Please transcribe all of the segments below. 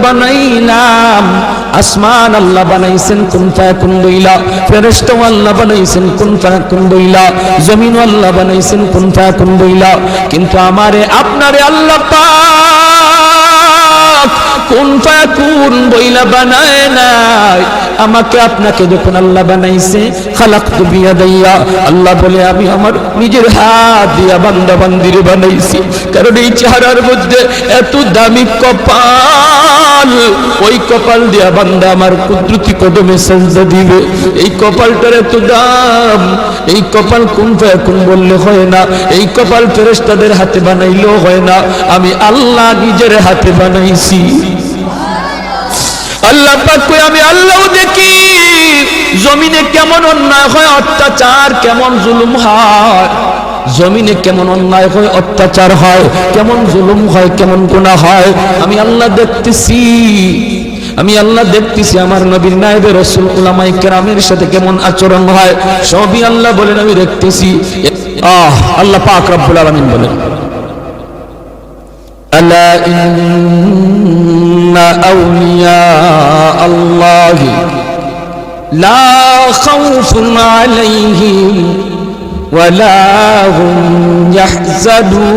বানাইলাম, আসমান আল্লাহ বানাইছেন কুন ফায়াকুন বইলা, ফেরেশতা আল্লাহ বানাইছেন কুন ফায়াকুন বইলা, জমিন আল্লাহ বানাইছেন কুন ফায়াকুন বইলা। কিন্তু আমারে আপনারে আল্লাহ পাক কুন ফায়াকুন বইলা বানায় নাই। আমাকে আপনাকে যখন আল্লাহ বানাইছে, খালাকতু বিয়াদাইয়া, আল্লাহ বলে আমি আমার নিজের হাত দিয়া বান্দা বান্দিরে বানাইছি। কারণ এই চেহারার মধ্যে এত দামি কপাল, ওই কপাল দিয়া বান্দা আমার কুদরতি কদমে সেজদা দিবে। এই কপালটার এত দাম, এই কপাল কুন ফায়াকুন বললে হয় না, এই কপাল ফেরেশতাদের হাতে বানাইলেও হয় না, আমি আল্লাহ নিজের হাতে বানাইছি। আল্লাহ পাক কই আমি আল্লাহ দেখি জমিনে কেমন অন্যায় হয়, অত্যাচার কেমন জুলুম হয়, জমিনে কেমন অন্যায় হয়, অত্যাচার হয়, কেমন জুলুম হয়, কেমন গুনাহ হয়, আমি আল্লাহ দেখতেছি। আমি আল্লাহ দেখতেছি আমার নবীর নায়েবে রাসূল উলামায়ে কেরামের সাথে কেমন আচরণ হয়, সবই আল্লাহ বলেন আমি দেখতেছি। আল্লাহ পাক রব্বুল আলামিন বলেন আলা ইন্না আউলিয়া আল্লাহি লা খাউফুন আলাইহিম ওয়ালা হুম ইয়াহজানুন।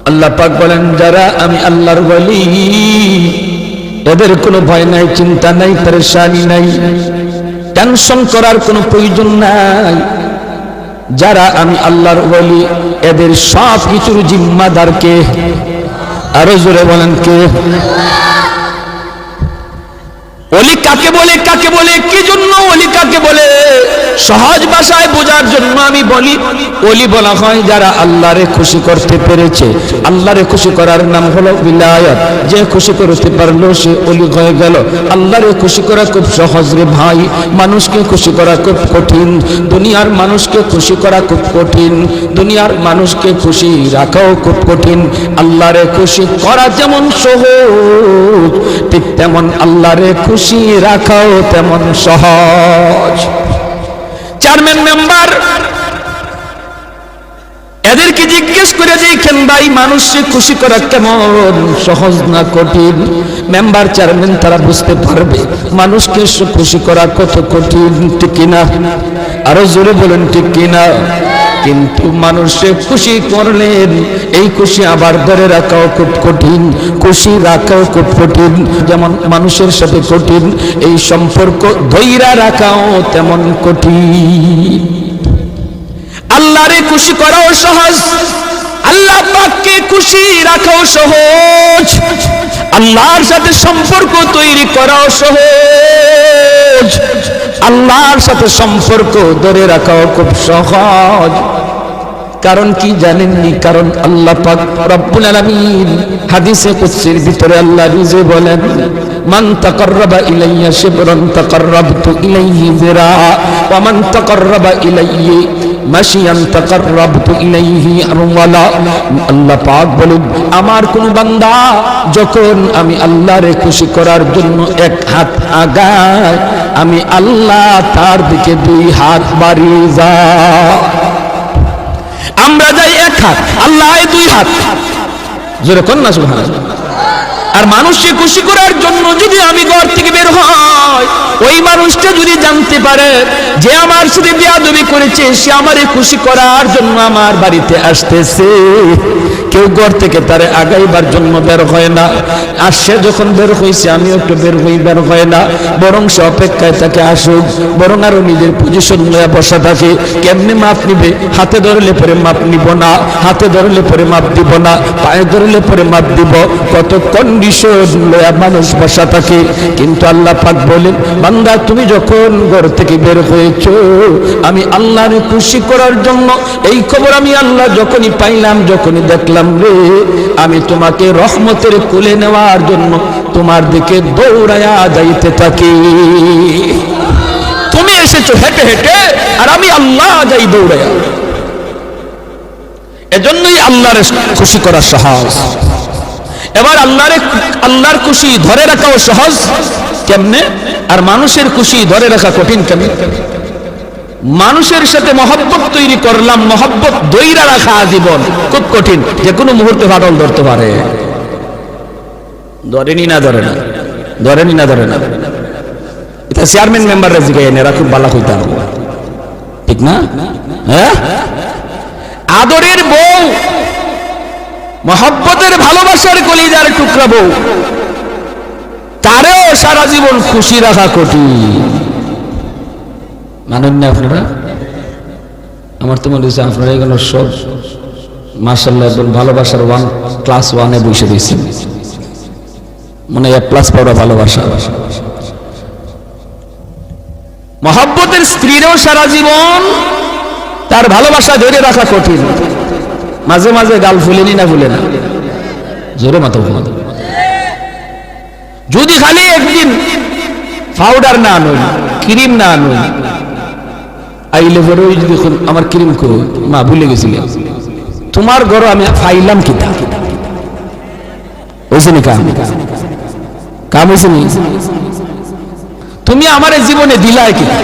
আল্লাহ পাক বলেন যারা আমি আল্লাহর ওলি, এদের কোনো ভয় নাই, চিন্তা নাই, পেরেশানি নাই, টেনশন করার কোনো প্রয়োজন নাই। যারা আমি আল্লাহর ওলি, এদের সব কিছুর জিম্মাদার কে? আরো জোরে বলেন কে? ওলি কাকে বলে, কাকে বলে, কি জন্য ওলি কাকে বলে? সহজ ভাষায় বোঝার জন্য আমি বলি, ওলি বলা হয় যারা আল্লাহরে খুশি করতে পেরেছে। আল্লাহরে খুশি করার নাম হলো বিলায়াত। যে খুশি করতে পারলো সে ওলি হয়ে গেল। আল্লাহরে খুশি করা খুব সহজ রে ভাই, মানুষকে খুশি করা খুব কঠিন। দুনিয়ার মানুষকে খুশি করা খুব কঠিন, দুনিয়ার মানুষকে খুশি রাখাও খুব কঠিন। আল্লাহরে খুশি করা যেমন সহজ, ঠিক তেমন আল্লাহরে খুশি রাখাও তেমন সহজ। চেয়ারম্যান মেম্বার এদেরকে জিজ্ঞেস করে দেখেন ভাই মানুষকে খুশি করা কেমন সহজ না কঠিন? মেম্বার চেয়ারম্যান তারা বুঝতে পারবে মানুষকে খুশি করা কত কঠিন, ঠিক কিনা? আরো জোরে বলেন ঠিক কিনা? কিন্তু মানুষকে খুশি করলেন, এই খুশি আবার ধরে রাখাও খুব কঠিন, খুশি রাখাও খুব কঠিন। যেমন মানুষের সাথে কঠিন, এই সম্পর্ক ধৈর্য রাখাও তেমন কঠিন। আল্লাহরে খুশি করাও সহজ, আল্লাহ পাককে খুশি রাখাও সহজ, আল্লাহর সাথে সম্পর্ক তৈরি করাও সহজ, আল্লাহর সাথে সম্পর্ক ধরে রাখাও খুব সহজ। কারণ কি জানেননি? কারণ আল্লাহ পাক রব্বুল আলামিন হাদিসে কুদসির ভিতরে আল্লাহ নিজে বলেন, মান তাকাররাবা ইলাইয়া শিবরান তাকাররাবতু ইলাইহি যিরা ওয়া মান তাকাররাবা ইলাইহি মাশিয়ান তাকাররাবতু ইলাইহি আরওয়ালা। আল্লাহ পাক বলেন আমার কোন বান্দা যখন আমি আল্লাহরে খুশি করার জন্য এক হাত আগায়, আমি আল্লাহ তার দিকে দুই হাত বাড়িয়ে যায়। আমরা যাই এক হাত, আল্লাহ দুই হাত, জোরে কোন না সুবহানাল্লাহ। আর মানুষকে খুশি করার জন্য যদি আমি ঘর থেকে বের হই, ওই মানুষটা যদি জানতে পারে যে আমার সাথে বেয়াদবি করেছে, সে আমারে খুশি করার জন্য আমার বাড়িতে আসতেছে, কেউ ঘর থেকে তারে আগাইবার জন্য বের হয় না। আর সে যখন বের হয়েছে আমিও একটু বের হই, বের হয় না, বরং সে অপেক্ষায় তাকে আসুক, বরং আরো নিজের পজিশন নিয়ে বসা থাকে। কেমনে মাপ নিবে? হাতে ধরলে পরে মাপ নিব না, হাতে ধরলে পরে মাপ দিব না, পায়ে ধরলে পরে মাপ দিব, কত কন্ডিশন লয়া মানুষ বসা থাকে। কিন্তু আল্লাহ পাক বলেন বান্দা তুমি যখন ঘর থেকে বের হয়েছো, আমি আল্লাহরে খুশি করার জন্য, এই খবর আমি আল্লাহ যখনই পাইলাম, যখনই দেখলাম রে, আমি তোমাকে রহমতের কোলে নেওয়ার জন্য তোমার দিকে দৌড়ায়া যাইতে থাকি। তুমি এসেছো হেঁটে হেঁটে, আর আমি আল্লাহ যাই দৌড়ায়া। এজন্যই আল্লাহর খুশি করা সহজ। এবার আল্লাহর খুশি ধরে রাখাও সহজ কেমনে, আর মানুষের খুশি ধরে রাখা কঠিন কেমনে? মানুষের সাথে মহব্বত তৈরি করলাম, মহব্বত দইরা রাখা আজীবন খুব কঠিন, যে কোনো মুহূর্তে ফাটল ধরতে পারে। ধরেনি না ধরে না, ধরেনি না ধরে না। এটা চেয়ারম্যান মেম্বাররা জিগাইন, এরা খুব ভালো হইতাম, ঠিক না? হ্যাঁ, আদরের বউ, মহব্বতের ভালোবাসার কলিজার টুকরা বউ, তারেও সারা জীবন খুশি রাখা কঠিন। মানেন না আপনারা? আমার তো মনে হচ্ছে আপনারা এগুলো সব মাশাআল্লাহ একদম ভালোবাসার ক্লাস 1-এ বসে দিয়েছেন, মনে হয় প্লাস পাওয়া ভালোবাসা। মহব্বতের স্ত্রীরও সারা জীবন তার ভালোবাসা ধরে রাখা কঠিন। মাঝে মাঝে গাল ফুলেনি না ফুলে না? জোরে মাথা ঘুমাতে, যদি খালি একদিন পাউডার না আনুন, ক্রিম না আনুন, আইলে পরে ওই যদি আমার ক্রিম কো মা ভুলে গেছিল, তোমার ঘর আমি ফাইলাম কিতা হয়েছে নি? কাম কাম হয়েছে নি? তুমি আমার জীবনে দিলাই কিতা?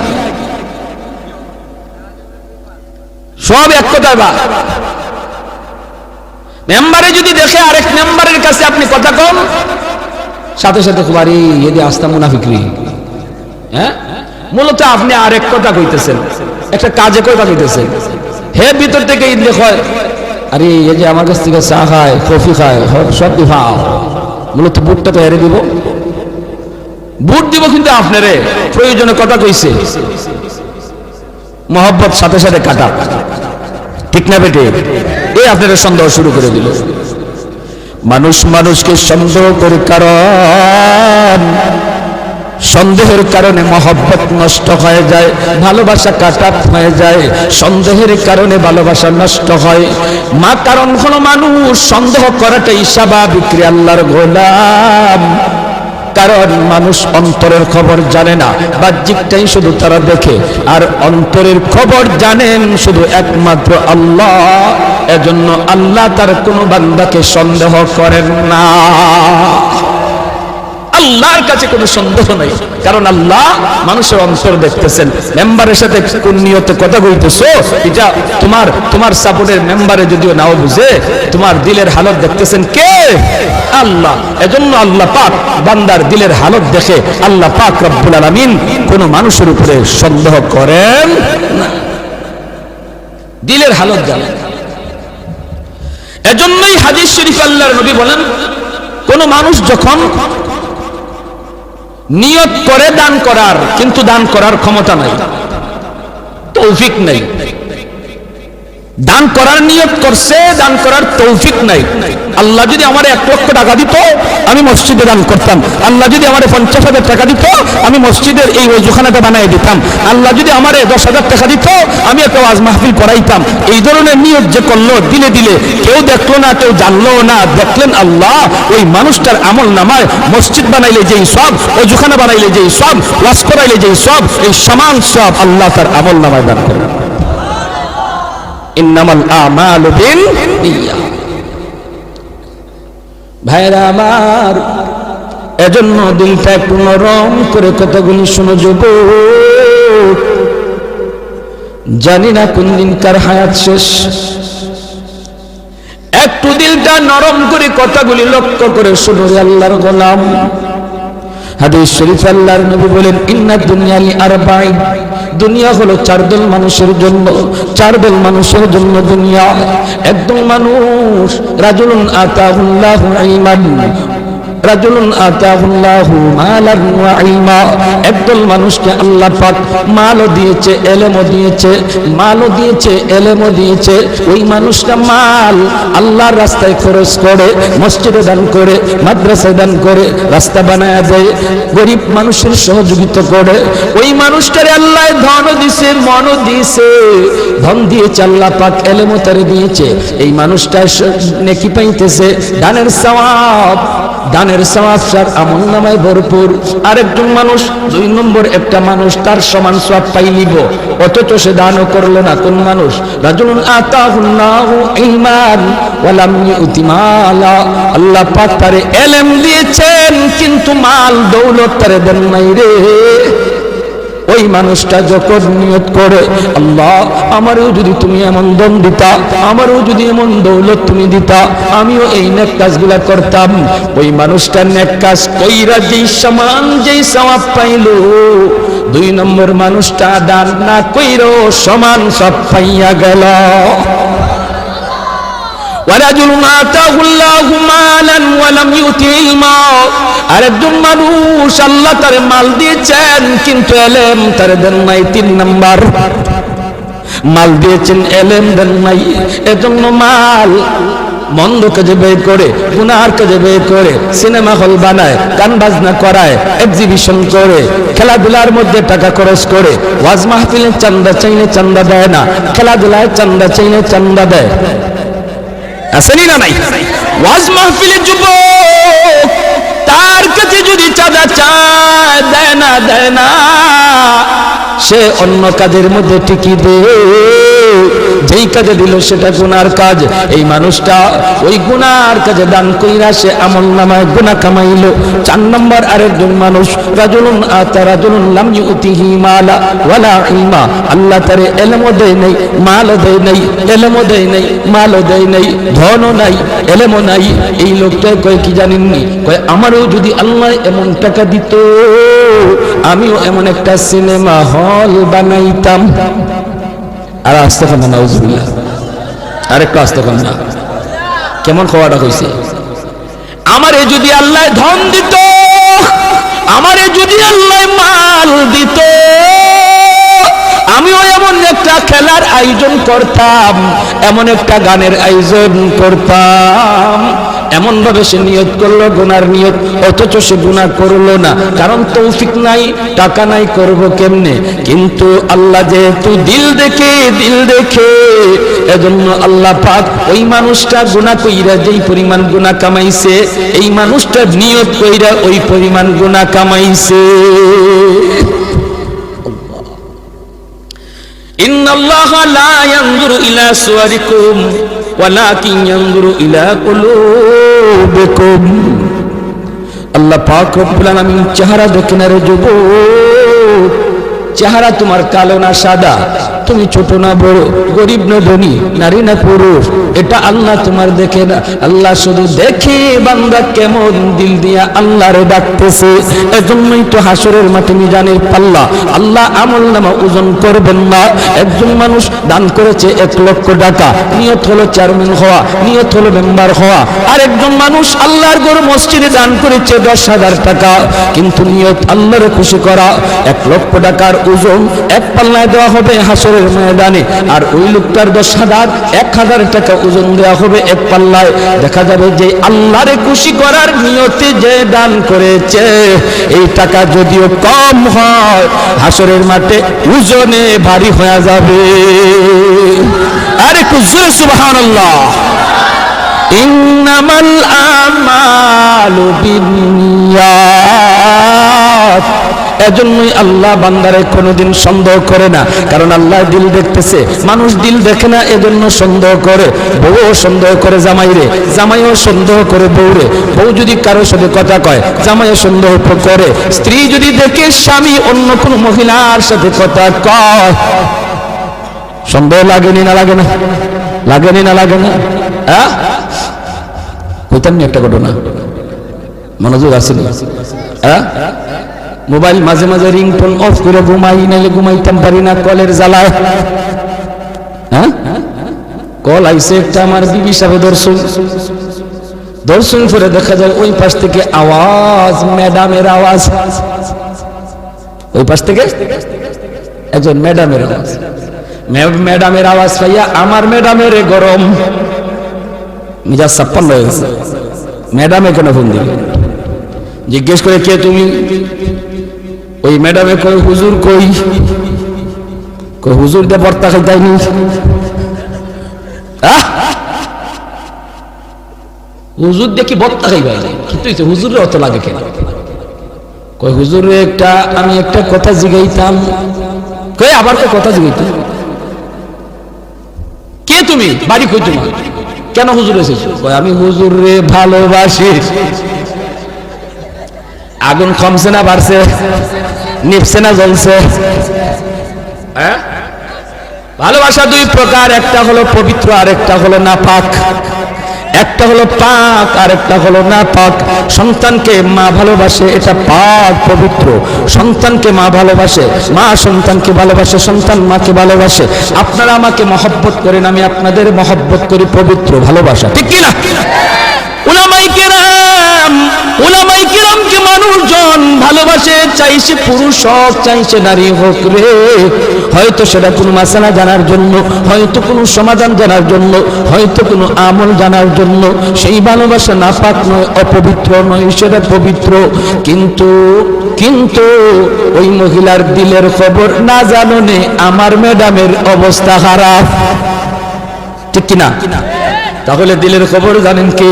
সব এক কথায় বা মেম্বারে যদি দেখে আরেক মেম্বারের কাছে আপনি কথা কম, সাথে সাথে খুবারি এদি আস্তা মুনাফিকরি। হ্যাঁ, মূলত আপনি আরেক কথা কইতেছেন, একটা কাজে কথা কইতেছেন, হে ভিতর থেকে ইদলে হয় আরে এই যে আমার কাছ থেকে চা খায়, কফি খায়, সব দিফাও, মূলত বুটটা তো হেরে দিব, বুট দিব কিন্তু আপনারে প্রয়োজনে কথা কইছে, মহব্বত সাথে সাথে কাটা, ঠিক না বেটে? এই আপনারা সন্দেহ শুরু করে দিল। মানুষ মানুষকে সন্দেহ করে, কারণ সন্দেহের কারণে মহব্বত নষ্ট হয়ে যায়, ভালোবাসা কাটা হয়ে যায়, সন্দেহের কারণে ভালোবাসা নষ্ট হয়। মা কারণ হলো মানুষ সন্দেহ করাটাই স্বাভাবিক রে আল্লাহর গোলাম। কারণ মানুষ অন্তরের খবর জানে না, বাহ্যিকটাই শুধু তারা দেখে, আর অন্তরের খবর জানেন শুধু একমাত্র আল্লাহ। এজন্য আল্লাহ তার কোনো বান্দাকে সন্দেহ করেন না, আল্লাহর কাছে কোনো সন্দেহ নাই, কারণ আল্লাহ মানুষের অন্তর দেখতেছেন। মেম্বারের সাথে কোন নিয়তে কথা কইতেছো, এটা তোমার সাপোর্টের মেম্বারে যদিও নাও বুঝে, তোমার দিলের হালত দেখতেছেন কে? আল্লাহ। এজন্য আল্লাহ পাক বান্দার দিলের হালত দেখে আল্লাহ পাক রব্বুল আলামিন কোন মানুষের উপরে সন্দেহ করেন না, দিলের হালত জানেন। এজন্যই হাদিস শরীফ আল্লাহর নবী বলেন, কোন মানুষ যখন নিয়ত করে দান করার, কিন্তু দান করার ক্ষমতা নাই, তৌফিক নাই, দান করার নিয়ত করছে, দান করার তৌফিক নাই। আল্লাহ যদি আমার 1 লক্ষ টাকা দিত, আমি মসজিদে দান করতাম। আল্লাহ যদি আমার 50,000 টাকা দিত, আমি মসজিদের এই ওযুখানাটা বানিয়ে দিতাম। আল্লাহ যদি আমার 10,000 টাকা দিত, আমি একটা ওয়াজ মাহফিল করাইতাম। এই ধরনের নিয়ত যে করলো, দিলে দিলে কেউ দেখলো না, কেউ জানলো না, দেখলেন আল্লাহ ওই মানুষটার আমল নামায় মসজিদ বানাইলে যেই সব, ওযুখানা বানাইলে যেই সব, ওয়াজ করাইলে যেই সব, এই সমান সব আল্লাহ তার আমল নামায় দান করেন। ইন্নামাল আমালু বিন্নিয়াত। ভাইরা আমার, এজন্য দিলটা একটু নরম করে কথাগুলি শুনো যুবক। জানি না কোন দিন কার হায়াত শেষ, একটু দিলটা নরম করে কথাগুলি লক্ষ্য করে শুনো রে আল্লাহর গোলাম। হাদিস শরীফ আল্লাহর নবী বলেন, ইন্না দুনিয়া লি আরবাঈন, দুনিয়া হলো 4 দল মানুষের জন্য, 4 দল মানুষের জন্য দুনিয়া। একদল মানুষ রাজুলুন আতাহুল্লাহু ইলমান, রাজুলুন আতাহুল্লাহু মালান ওয়া ইলমা, একদল মানুষকে আল্লাহ পাক মালও দিয়েছে, ইলমও দিয়েছে, মালও দিয়েছে, ইলমও দিয়েছে। ওই মানুষটা মাল আল্লাহর রাস্তায় খরচ করে, মসজিদে দান করে, মাদ্রাসায় দান করে, রাস্তা বানায় দেয়, গরিব মানুষের সহযোগিতা করে। ওই মানুষটারে আল্লাহ ধন দিয়েছে, মনও দিয়েছে, ধন দিয়েছে আল্লাহ পাক, ইলমও তারে দিয়েছে। এই মানুষটা নেকি পাইতেছে, দানের সওয়াব, দানের সওয়াব তার আমলনামায় ভরপুর। আরেকজন মানুষ, 2 নম্বর একটা মানুষ, তার সমান সওয়াব পাইলিব, অথচ সে দানও করলো না। কোন মানুষ? রাজুলুন আতাহুল্লাহু ইলমান ওয়া লাম ইউতি মালা, আল্লাহ পাক তারে ইলম দিয়েছেন কিন্তু মাল দৌলত তারে দেন নাই রে। ওই মানুষটা যখন নিয়ত করে আল্লাহ আমারও যদি তুমি এমন দম দিতা, আমারও যদি এমন দৌলত তুমি দিতা, আমিও এই নেক কাজগুলা করতাম, ওই মানুষটা নেক কাজ কইরা যেই সমান যেই সওয়াব পাইলো, 2 নম্বর মানুষটা দান না কইরো সমান সব পাইয়া গেল। ওয়ারাজুলুন আতাহুল্লাহু মালান ওয়া লাম ইউতি ইলমা, আরেকজন মানুষ আল্লাহ তারে মাল দিয়েছেন কিন্তু ইলম তারে দেন নাই। 3 নাম্বার, মাল দিয়েছেন ইলম দেন নাই, এজন্য মাল মন্দ কাজে ব্যয় করে, গুনার কাজে ব্যয় করে, সিনেমা হল বানায়, গান বাজনা করায়, এক্সিবিশন করে, খেলাধুলার মধ্যে টাকা খরচ করে, ওয়াজ মাহফিলে চান্দা চাইলে চান্দা দেয় না, খেলাধুলায় চান্দা চাইলে চান্দা দেয়। আসেনি না নাই? ওয়াজ মাহফিলে যুবক তার কাছে যদি চাঁদা চায় দেয় না, সে অন্য কাজের মধ্যে টিকি দেয়, যেই কাজে দিল সেটা গুনার কাজ। এই মানুষটা ওই গুনার কাজে দান কইরা সে আমলনামায় গুনাহ কামাইলো। 4 নম্বর আরেকজন মানুষ রাজুলুন আতা রাজুলুন লাম ইউতিহি মালা ওয়ালা ইলমা, আল্লাহ তারে ইলমও দেয় নাই, মালও দেয় নাই, ইলমও দেয় নাই, মালও দেয় নাই, ধনও নাই, ইলমও নাই। এই লোকটা কয় কি জানেননি, কয় আমারও যদি আল্লাহ এমন টাকা দিত আমিও এমন একটা সিনেমা হল বানাইতাম। আর আস্তে খানা নাউজুবিল্লাহ, আরেকটা আস্তে খানা, কেমন খাওয়াটা হয়েছে? আমারে যদি আল্লাহ ধন দিত, আমারে যদি আল্লাহ মাল দিত, আমিও এমন একটা খেলার আয়োজন করতাম, এমন একটা গানের আয়োজন করতাম। এমন ভাবে সে নিয়ত করলো গুনার নিয়ত, অথচ সে গুনাহ করলো না, কারণ তৌফিক নাই, টাকা নাই, করব কেমনে? কিন্তু আল্লাহ যেহেতু দিল দেখে, এজন্য আল্লাহ পাক ওই মানুষটা গুনাহ কইরা যেই পরিমাণ গুনাহ কামাইছে, এই মানুষটা নিয়ত কইরা ওই পরিমাণ গুনাহ কামাইছে। ইন্নাল্লাহা লা ইয়ানজুরু ইলা সুওয়ারিকুম ওয়ালাকিন ইয়ানজুরু ইলা কুলুবিকুম। আল্লাহ পাক রব্বুল আলামিন চেহারা দেখেন। রে যুবক, চেহারা তোমার কালো না সাদা, তুমি ছোট না বড়, গরিব না ধনী, নারী না পুরুষ, এটা আল্লাহ তোমার দেখে না। আল্লাহ শুধু দেখে বান্দা কেমন দিল দিয়া আল্লাহরে ডাকতেছে। এজন্যই তো হাসরের মাঠে মিজানের পাল্লা আল্লাহ আমলনামা ওজন করবেন না। একজন মানুষ দান করেছে 1 লক্ষ টাকা, নিয়ত হলো চেয়ারম্যান হওয়া, নিয়ত হলো মেম্বার হওয়া। আর একজন মানুষ আল্লাহর ঘর মসজিদে দান করেছে 10,000 টাকা, কিন্তু নিয়ত আল্লাহরে খুশি করা। 1 লক্ষ টাকার ওজন এক পাল্লায় দেওয়া হবে হাসরের ময়দানে, আর ওই লোকটার 10,000 1,000 টাকা ওজন দেওয়া হবে এক পাল্লায়। দেখা যাবে যে আল্লাহরে খুশি করার নিয়তে যে দান করেছে, এই টাকা যদিও কম হয় হাসরের মাঠে ওজনে ভারী হয়ে যাবে। আরে কুজুরে সুবহানাল্লাহ। ইন্নামাল আমালু বিন্নিয়াত। এজন্যই আল্লাহ বান্দারে কোনোদিন সন্দেহ করে না, কারণ আল্লাহ দিল দেখতেছে, মানুষ দিল দেখে না, এজন্য সন্দেহ করে। বউও সন্দেহ করে জামাইরে, জামাইও সন্দেহ করে বউরে, বউ যদি কারোর সাথে কথা কয় জামাইও সন্দেহ করে। স্ত্রী যদি দেখে স্বামী অন্য কোনো মহিলার সাথে কথা কয়, সন্দেহ লাগেনি না লাগে না? লাগেনি না লাগে না? হ্যাঁ, কইতাম না একটা ঘটনা, মনোযোগ আসেনি? হ্যাঁ, মোবাইল মাঝে মাঝে রিংটোন অফ করে ঘুমাই, নাইলে ঘুমাইতাম পারি না কলের জ্বালায়। হ্যাঁ, কল আইসে একটা, আমার বিবি সাহেব দর্শন করে দেখা যায় ওই পাশ থেকে আওয়াজ, ম্যাডামের আওয়াজ। ওই পাশ থেকে একজন ম্যাডামের আওয়াজ, ম্যাডামের আওয়াজ পাইয়া আমার ম্যাডামের গরম মিজাজ 56 হয়ে গেছে। ম্যাডামে কেন ফোন দিল? জিজ্ঞেস করে কে তুমি? ওই ম্যাডামে কই হুজুর কই? কই হুজুর দে বর্তা খাইতাইনি। হুজুর দেখি বর্তা খাইবাই, কিন্তু হুজুরের অত লাগে কেন? কই হুজুরে একটা আমি একটা কথা জিগাইতাম। কই আবার তো কথা জিগাইতাম? কে তুমি? বাড়ি কই তোমার? কেন হুজুর এসেছো? কই আমি হুজুরে ভালোবাসি। আগুন কমছে না বাড়ছে? নিভছে না জ্বলছে? হ্যাঁ, ভালোবাসা দুই প্রকার, একটা হলো পবিত্র আর একটা হলো নাপাক। একটা হলো পাক আর একটা হলো নাপাক। সন্তানকে মা ভালোবাসে, এটা পাক পবিত্র। সন্তানকে মা ভালোবাসে, মা সন্তানকে ভালোবাসে, সন্তান মাকে ভালোবাসে। আপনারা আমাকে মহব্বত করেন, আমি আপনাদের মহব্বত করি, পবিত্র ভালোবাসা, ঠিক কি না? উলামায়ে কিরামকে মানুষজন ভালোবাসে, চাইছে পুরুষ হোক চাইছে নারী হোক রে। হয়তো সেটা কোনো মাসালা জানার জন্য, হয়তো কোনো সমাধান জানার জন্য, হয়তো কোনো আমল জানার জন্য। সেই ভালোবাসা নাপাক নয়, অপবিত্র নয়, সেটা পবিত্র। কিন্তু কিন্তু ওই মহিলার দিলের খবর না জাননে আমার ম্যাডামের অবস্থা খারাপ, ঠিক কিনা? তাহলে দিলের খবর জানেন কি?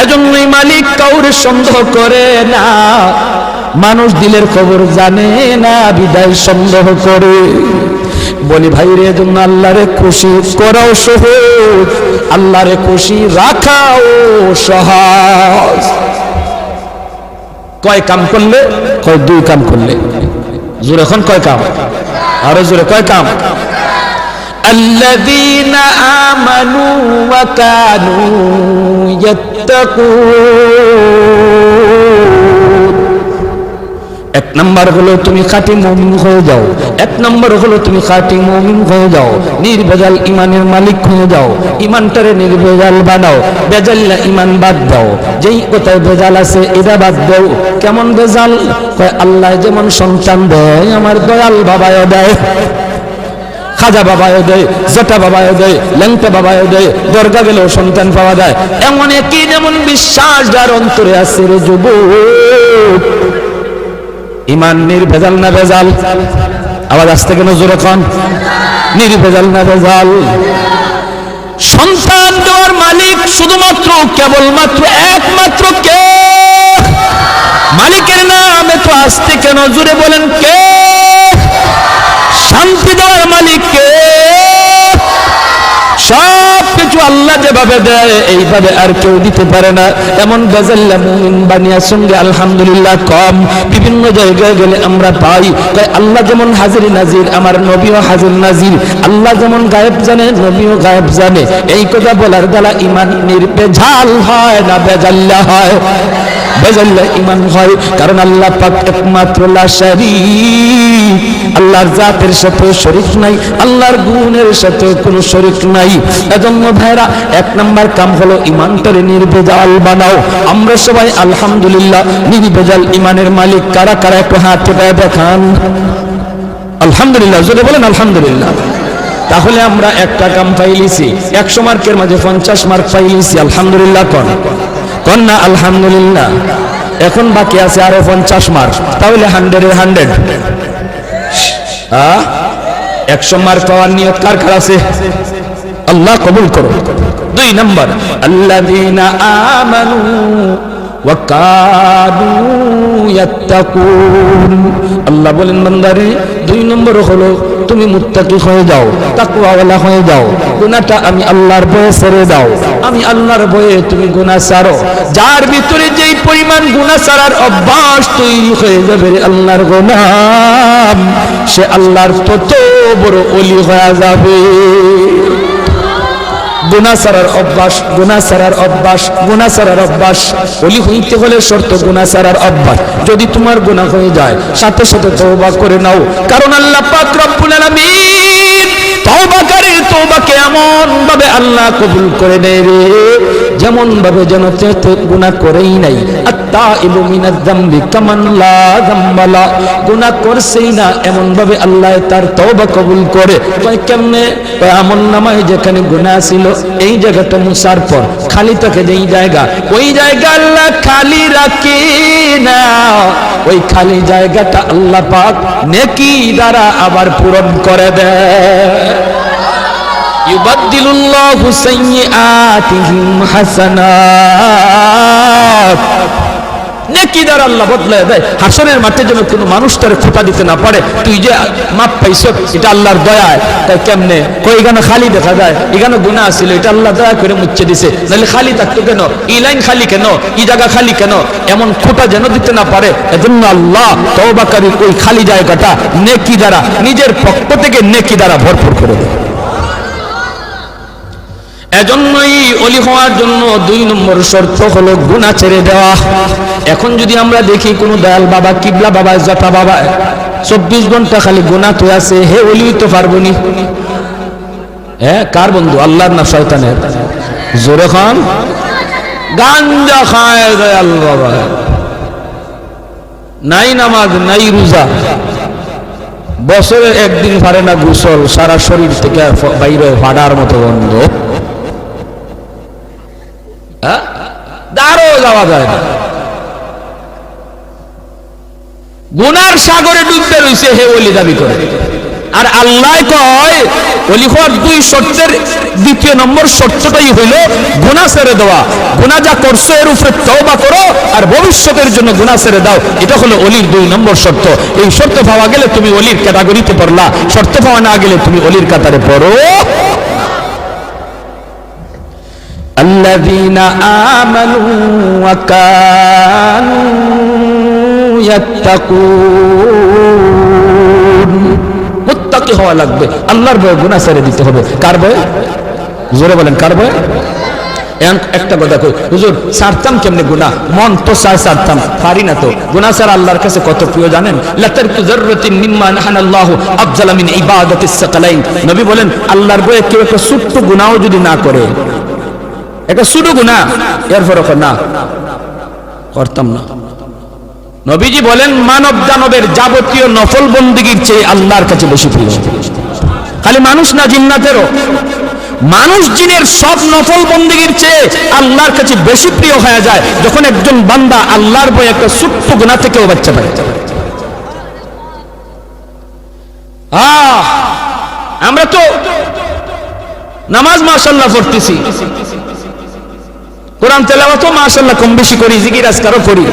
এজন্যই মালিক কাউরে সন্দেহ করে না। মানুষ দিলের খবর জানে না, বিদায় সন্দেহ করে। বলি ভাই রে, এজন্য আল্লাহরে খুশি করাও সহজ, আল্লাহরে খুশি রাখাও সহজ। কয় কাম করলে? কয় দুই কাম করলে। জোরে এখন কয় কাম? আরো জোরে কয় কাম? الذين آمنوا وكانوا يتقون। এক নম্বর হলো তুমি খাঁটি মুমিন হয়ে যাও। এক নম্বর হলো তুমি খাঁটি মুমিন হয়ে যাও, নির্ভেজাল ইমানের মালিক হয়ে যাও। ইমানটারে নির্ভেজাল বানাও, বেজাল্লা ইমান বাদ দাও। যেই কোথায় ভেজাল আছে এটা বাদ দাও। কেমন ভেজাল? কয় আল্লাহ যেমন সন্তান দেয়, আমার দয়াল বাবাও দেয়, খাজা বাবাও দেয়, জটা বাবাও দেয়, ল্যাংটা বাবাও দেয়, দরগা গেলেও সন্তান পাওয়া যায়। এমন একই যেমন বিশ্বাস যার অন্তরে আছে রে যুবক। ইমান নির্ভেজাল না ভেজাল? আওয়াজ আসতে কেন জোরে কন? নির্ভেজাল না ভেজাল? সন্তান দেওয়ার মালিক শুধুমাত্র কেবলমাত্র একমাত্র কে? মালিকের নাম এত আসতে কেন? জোরে বলেন কে? শান্তি দেওয়ার মালিক কে? সব কিছু আল্লাহ যেভাবে দেয় এইভাবে আর কেউ দিতে পারে না। এমন বেজাল্লা মুমিন বানিয়ার সঙ্গে আলহামদুলিল্লাহ কম। বিভিন্ন জায়গায় গেলে আমরা পাই আল্লাহ যেমন হাজির নাজির, আমার নবীও হাজির নাজির। আল্লাহ যেমন গায়েব জানে, নবীও গায়েব জানে। এই কথা বলার দ্বারা ইমান নির্ভেজাল হয় না বেজাল্লা হয়? বেজাল্লা ইমান হয়, কারণ আল্লাহ পাক একমাত্র লা শারীক। আল্লাহর জাতের সাথে শরীক নাই, আল্লাহর গুণের সাথে কোনো শরীক নাই। এজন্য ভাইরা এক নাম্বার কাম হলো ইমানটারে নির্ভেজাল বানাও। আমরা সবাই আলহামদুলিল্লাহ নির্ভেজাল ইমানের মালিক। কারা কারা একটু হাত উঠায় দেখান? আলহামদুলিল্লাহ, যদি বলেন আলহামদুলিল্লাহ। তাহলে আমরা একটা কাম পাইলিছি, 100 মার্কের মাঝে 50 মার্ক পাইলিছি। আলহামদুলিল্লাহ কোন কোন না? আলহামদুলিল্লাহ। এখন বাকি আছে আরো 50 মার্ক, তাহলে 100 এর 100। 100 মার্ক পাওয়ার নিয়ত কার কার আছে? আল্লাহ কবুল করো। 2 নম্বর, আল্লাযীনা আমানু ওয়া কানু ইয়াত্তাকুন। আল্লাহ বলেন বান্দারে 2 নম্বর হলো তুমি মুত্তাকি হয়ে যাও, তাকওয়াওয়ালা হয়ে যাও। গুনাহটা আমি আল্লাহর ভয়ে ছেড়ে দাও। আমি আল্লাহর ভয়ে তুমি গুনাহ ছাড়ো। যার ভিতরে যেই পরিমাণ গুনাহ ছাড়ার অভ্যাস তৈরি হয়ে যাবে আল্লাহর গোলাম, সে আল্লাহর তত বড় ওলি হয়ে যাবে। গুনাহ ছাড়ার অভ্যাস, গুনাহ ছাড়ার অভ্যাস, গুনাহ ছাড়ার অভ্যাস। ওলি হইতে হলে শর্ত গুনাহ ছাড়ার অভ্যাস। যদি তোমার গুনাহ হয়ে যায় সাথে সাথে তওবা করে নাও, কারণ আল্লাহ পাক রব্বুল আলামিন তওবাকারীর তওবাকে এমন ভাবে আল্লাহ কবুল করে নেয় রে, যেমন ভাবে যেন গুনাহ করেই নাই। আত্তাইবু মিনাজ যামবি কামান লা যামবা লা। গুনাহ করছেই না এমন ভাবে আল্লাহ তার তওবা কবুল করে। কয় কেমনে? কয় আমলনামায় যেখানে গুনাহ ছিল এই জায়গাটা মুছার পর খালি থাকে যেই জায়গা, ওই জায়গা আল্লাহ খালি রাখে না। ওই খালি জায়গাটা আল্লাহ পাক নেকি দ্বারা আবার পূরণ করে দেয়। ইউবাদদিলুল্লাহু সাইয়্যাতিহিম হাসানাত। নেকি দ্বারা আল্লাহ বদলায় দেয়। হাসরের মাঠে যেন কোনো মানুষ তার খোঁটা দিতে না পারে, তুই যে মাপ পাইছ এটা আল্লাহর দয়ায়। তাই কেমনে কই এখানে খালি দেখা যায়, এখানে গুনাহ ছিল, এটা আল্লাহ দয়া করে মুচ্ছে দিছে, নাহলে খালি থাকতো কেন, এই লাইন খালি কেন, এই জায়গা খালি কেন, এমন খোঁটা যেন দিতে না পারে। এজন্য আল্লাহ তওবাকারীর ওই খালি জায়গাটা নেকি দ্বারা, নিজের পক্ষ থেকে নেকি দ্বারা ভরপুর করে দেয়। এজন্যই ওলি হওয়ার জন্য 2 নম্বর শর্ত হলো গুনাহ ছেড়ে দেওয়া। এখন যদি আমরা দেখি কোন দয়াল বাবা, কিবলা বাবা, জটা বাবা 24 ঘন্টা খালি গুনাহ তো আছে, হে ওলি তো পারবনি। কার বন্ধু, আল্লাহর না শয়তানের? জোরে খান। গাঞ্জা খায় দয়াল বাবা, নাই নামাজ নাই রোজা, বছরে একদিন পারে না গোসল, সারা শরীর থেকে বাইরে ফাটার মতো গন্ধ, দাঁড়ও যাওয়া যায় না, গুনার সাগরে ডুবতে রইছে, হে ওলি দাবি করে। আর আল্লাহ কয় ওলি হওয়ার 2 শর্তের 2 নম্বর শর্তটাই হইল গুনাহ ছেড়ে দেওয়া। গুনাহ যা করছো এর উপরে তওবা করো আর ভবিষ্যতের জন্য গুনাহ ছেড়ে দাও, এটা হলো ওলির 2 নম্বর শর্ত। এই শর্ত পাওয়া গেলে তুমি ওলির ক্যাটাগরিতে পড়লা, শর্ত পাওয়া না গেলে তুমি ওলির কাতারে পড়ো। আল্লাযীনা আমানু ওয়া কানু ইয়াত্তাকুন, মুত্তাকি হওয়া লাগবে, আল্লাহর ভয়ে গুনাহ ছেড়ে দিতে হবে। কার ভয়ে? জোরে বলেন, কার ভয়ে? একটা কথা কই হুজুর, ছাড়তাম কেমনে গুনাহ? মন তো চায় ছাড়তাম, পারি না তো। গুনাহ ছাড়া আল্লাহর কাছে কত প্রিয় জানেন? লাতারকু যাররাতিন মিম্মা নাহানাল্লাহু আফজালা মিন ইবাদাতিস সাকালাইন। নবী বলেন আল্লাহর ভয়ে কেউ একটা ছোট্ট গুনাহও যদি না করে, একটা ছোট গুনাহ, এরপর না করতাম না। নবীজি বলেন মানব দানবের যাবতীয় নফল বন্দেগীর চেয়ে আল্লাহর কাছে বেশি প্রিয়। খালি মানুষ না, জিন্নাতেরও, মানুষ জিনের সব নফল বন্দেগীর চেয়ে আল্লাহর কাছে বেশি প্রিয় হয়ে যায় যখন একজন বান্দা আল্লাহর ভয়ে একটা ছোট্ট গুনাহ থেকেও বাঁচতে পারে। আমরা তো নামাজ মাশাআল্লাহ পড়তেছি, কোরআন তেলাওয়াতও মাশাআল্লাহ কম বেশি করি, জিকির আজকারও করি,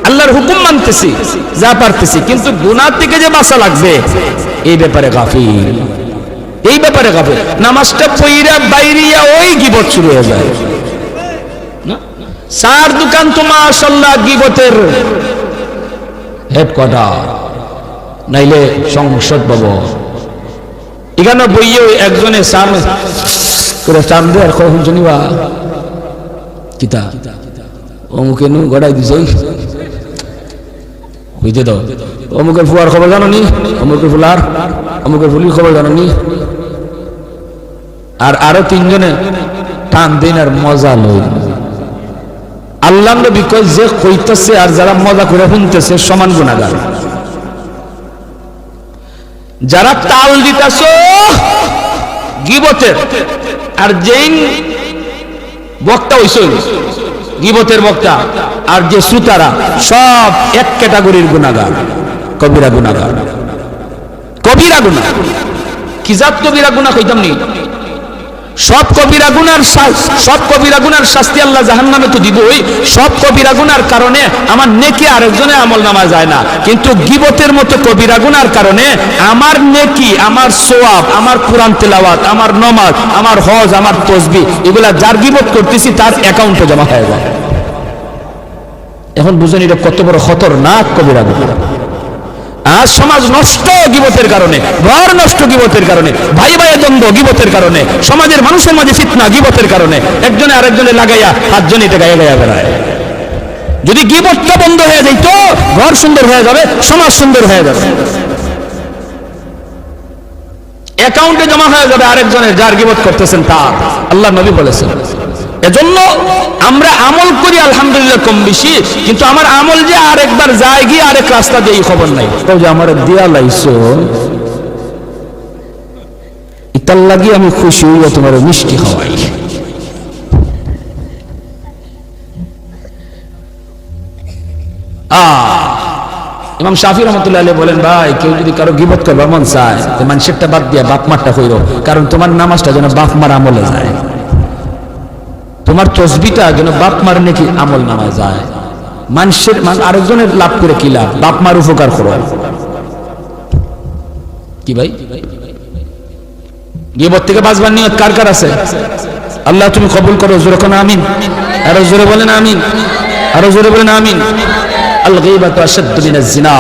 আল্লাহর হুকুম মানতেছি, যা পারতেছি, কিন্তু গুনাহ থেকে যে বাঁচা লাগবে এই ব্যাপারে গাফিল, এই ব্যাপারে গাফিল। নামাজটা পইরা বাইরিয়া ওই গীবত শুরু হয়ে যায় না। চার দোকান তো মাশাআল্লাহ গীবতের হেডকোয়ার্টার, নাইলে সংসদ ভবন। এখানে বইয়ে একজনে চান করে চান দে আর কখন শুনিবা কিতা অমুকে নু গড়াই দিছে, বুঝতে দাও, অমুকের ফুয়ার খবর জানো নি, অমুকের ফুলার, অমুকের ফুলির খবর জানো নি, আর আরো 3 জনে টান দিন আর মজা লই। আল্লাহ নবী কয় যে কইতেছে আর যারা মজা করে শুনতেছে সমান গুনাহগার। যারা তাল দিতেছো গীবতের, আর যেই বক্তা হইছে গীবতের বক্তা, আর যে শ্রোতারা সব এক ক্যাটাগরির গুনাহগার, কবিরা গুনাহগার। কবিরা গুনাহ কি জাত কবিরা গুনাহ কইতাম নি? সব কবিরা গুনার শাস্তি আল্লাহ জাহান্নামে তো দিবই। সব কবিরা গুনার কারণে আমার নেকি আরেকজনের আমলনামায় যায় না, কিন্তু গীবতের মতো কবিরা গুনার কারণে আমার নেকি, আমার সওয়াব, আমার কোরআন তেলাওয়াত, আমার নামাজ, আমার হজ, আমার তাসবিহ, এগুলা যার গীবত করতেছি তার অ্যাকাউন্টে জমা হয়ে যায়। এখন বুঝুন এটা কত বড় খতরনাক কবিরা গুনাহ। আজ সমাজ নষ্ট গীবতের কারণে, ঘর নষ্ট গীবতের কারণে, ভাই ভাইয়ের দ্বন্দ্ব গীবতের কারণে, সমাজের মানুষের মাঝে ফিতনা গীবতের কারণে, একজনে আরেকজনে লাগাইয়া 5 জন এটা গায়ে গায়ে বেড়ায়। যদি গীবতটা বন্ধ হয়ে যাইতো, ঘর সুন্দর হয়ে যাবে, সমাজ সুন্দর হয়ে যাবে, অ্যাকাউন্টে জমা হয়ে যাবে আরেকজনের, যার গীবত করতেছেন তার। আল্লাহ নবী বলেছেন। এজন্য আমরা আমল করি আলহামদুলিল্লাহ কম বেশি, কিন্তু আমার আমল যে আরেকবার যায় গিয়ে আরেক রাস্তা দিয়ে খবর নাই। তো যে আমার দিয়া লাইছো ইতার লাগি আমি খুশি হইয়া তোমার মিষ্টি খাওয়াই। ইমাম শাফি রহমতুল্লাহ আলাইহি বলেন, ভাই কেউ যদি কারো গীবত করবার মন চায় তো মানুষেরটা বাদ দিয়া বাপ মারটা কইরো, কারণ তোমার নামাজটা যেন বাপ মার আমলে যায়, তোমার তসবিহটা যেন বাপ মার নাকি আমল নামায় যায়। মানুষের আরেকজনের লাভ করে কি লাভ? বাপ মার উপকার করো কি ভাই? গীবত থেকে বাঁচবার নিয়ত কার কার আছে? আল্লাহ তুমি কবুল করো, জোরে কোন আমিন। আরো জোরে বলেন আমিন, আরো জোরে বলেন আমিন। আল গীবাতু আশাদ্দু মিনাজ জিনা।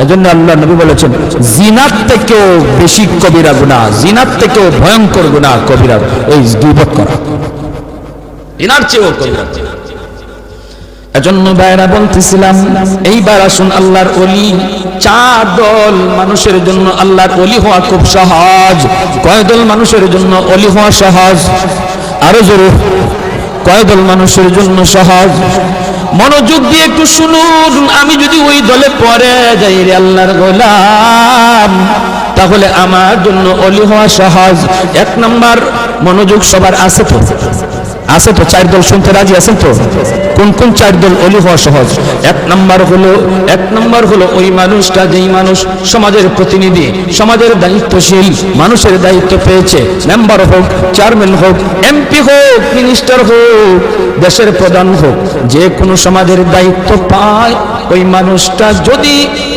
এজন্য আল্লাহ নবী বলেছেন জিনার থেকেও বেশি কবিরা গুনাহ, জিনার থেকেও ভয়ঙ্কর গুনাহ কবিরা এই গীবত করা, জিনার চেয়েও কবিরা। এজন্য ভাইরা বলতেছিলাম এইবার আসুন আল্লাহর ওলি চার দল মানুষের জন্য আল্লাহর ওলি হওয়া খুব সহজ। কয় দল মানুষের জন্য ওলি হওয়া সহজ? আরো জোরে, কয় দল মানুষের জন্য সহজ? মনোযোগ দিয়ে একটু শুনুন। আমি যদি ওই দলে পড়ে যাই রে আল্লাহর গোলাম, তাহলে আমার জন্য ওলি হওয়া সহজ। এক নাম্বার, মনোযোগ সবার আছে তো? আছে তো? চার দল শুনতে রাজি আছেন তো? কোন কোন চার দল ওলি হওয়া সহজ? এক নাম্বার হলো ওই মানুষটা যেই মানুষ সমাজের প্রতিনিধি, সমাজের দায়িত্বশীল মানুষের দায়িত্ব পেয়েছে, মেম্বার হোক, চেয়ারম্যান হোক, এমপি হোক, মিনিস্টার হোক, দেশের প্রধান হোক, যে কোনো সমাজের দায়িত্ব পায়।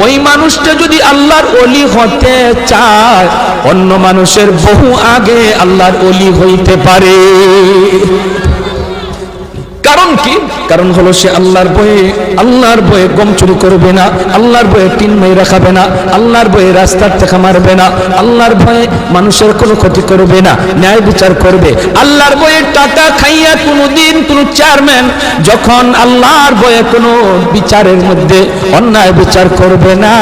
ওই মানুষটা যদি আল্লাহর ওলি হতে চায়, অন্য মানুষের বহু আগে আল্লাহর ওলি হইতে পারে। কারণ কি? কারণ হলো সে আল্লাহর ভয়ে গম চুরি করবে না, আল্লাহর ভয়ে টিন মেরে খাবে না, আল্লাহর ভয়ে রাস্তার থেকে মারবে না, আল্লাহর ভয়ে মানুষের কোনো ক্ষতি করবে না, ন্যায় বিচার করবে। আল্লাহর ভয়ে টাকা খাইয়া কোনোদিন কোন চেয়ারম্যান যখন আল্লাহর ভয়ে কোনো বিচারের মধ্যে অন্যায় বিচার করবে না,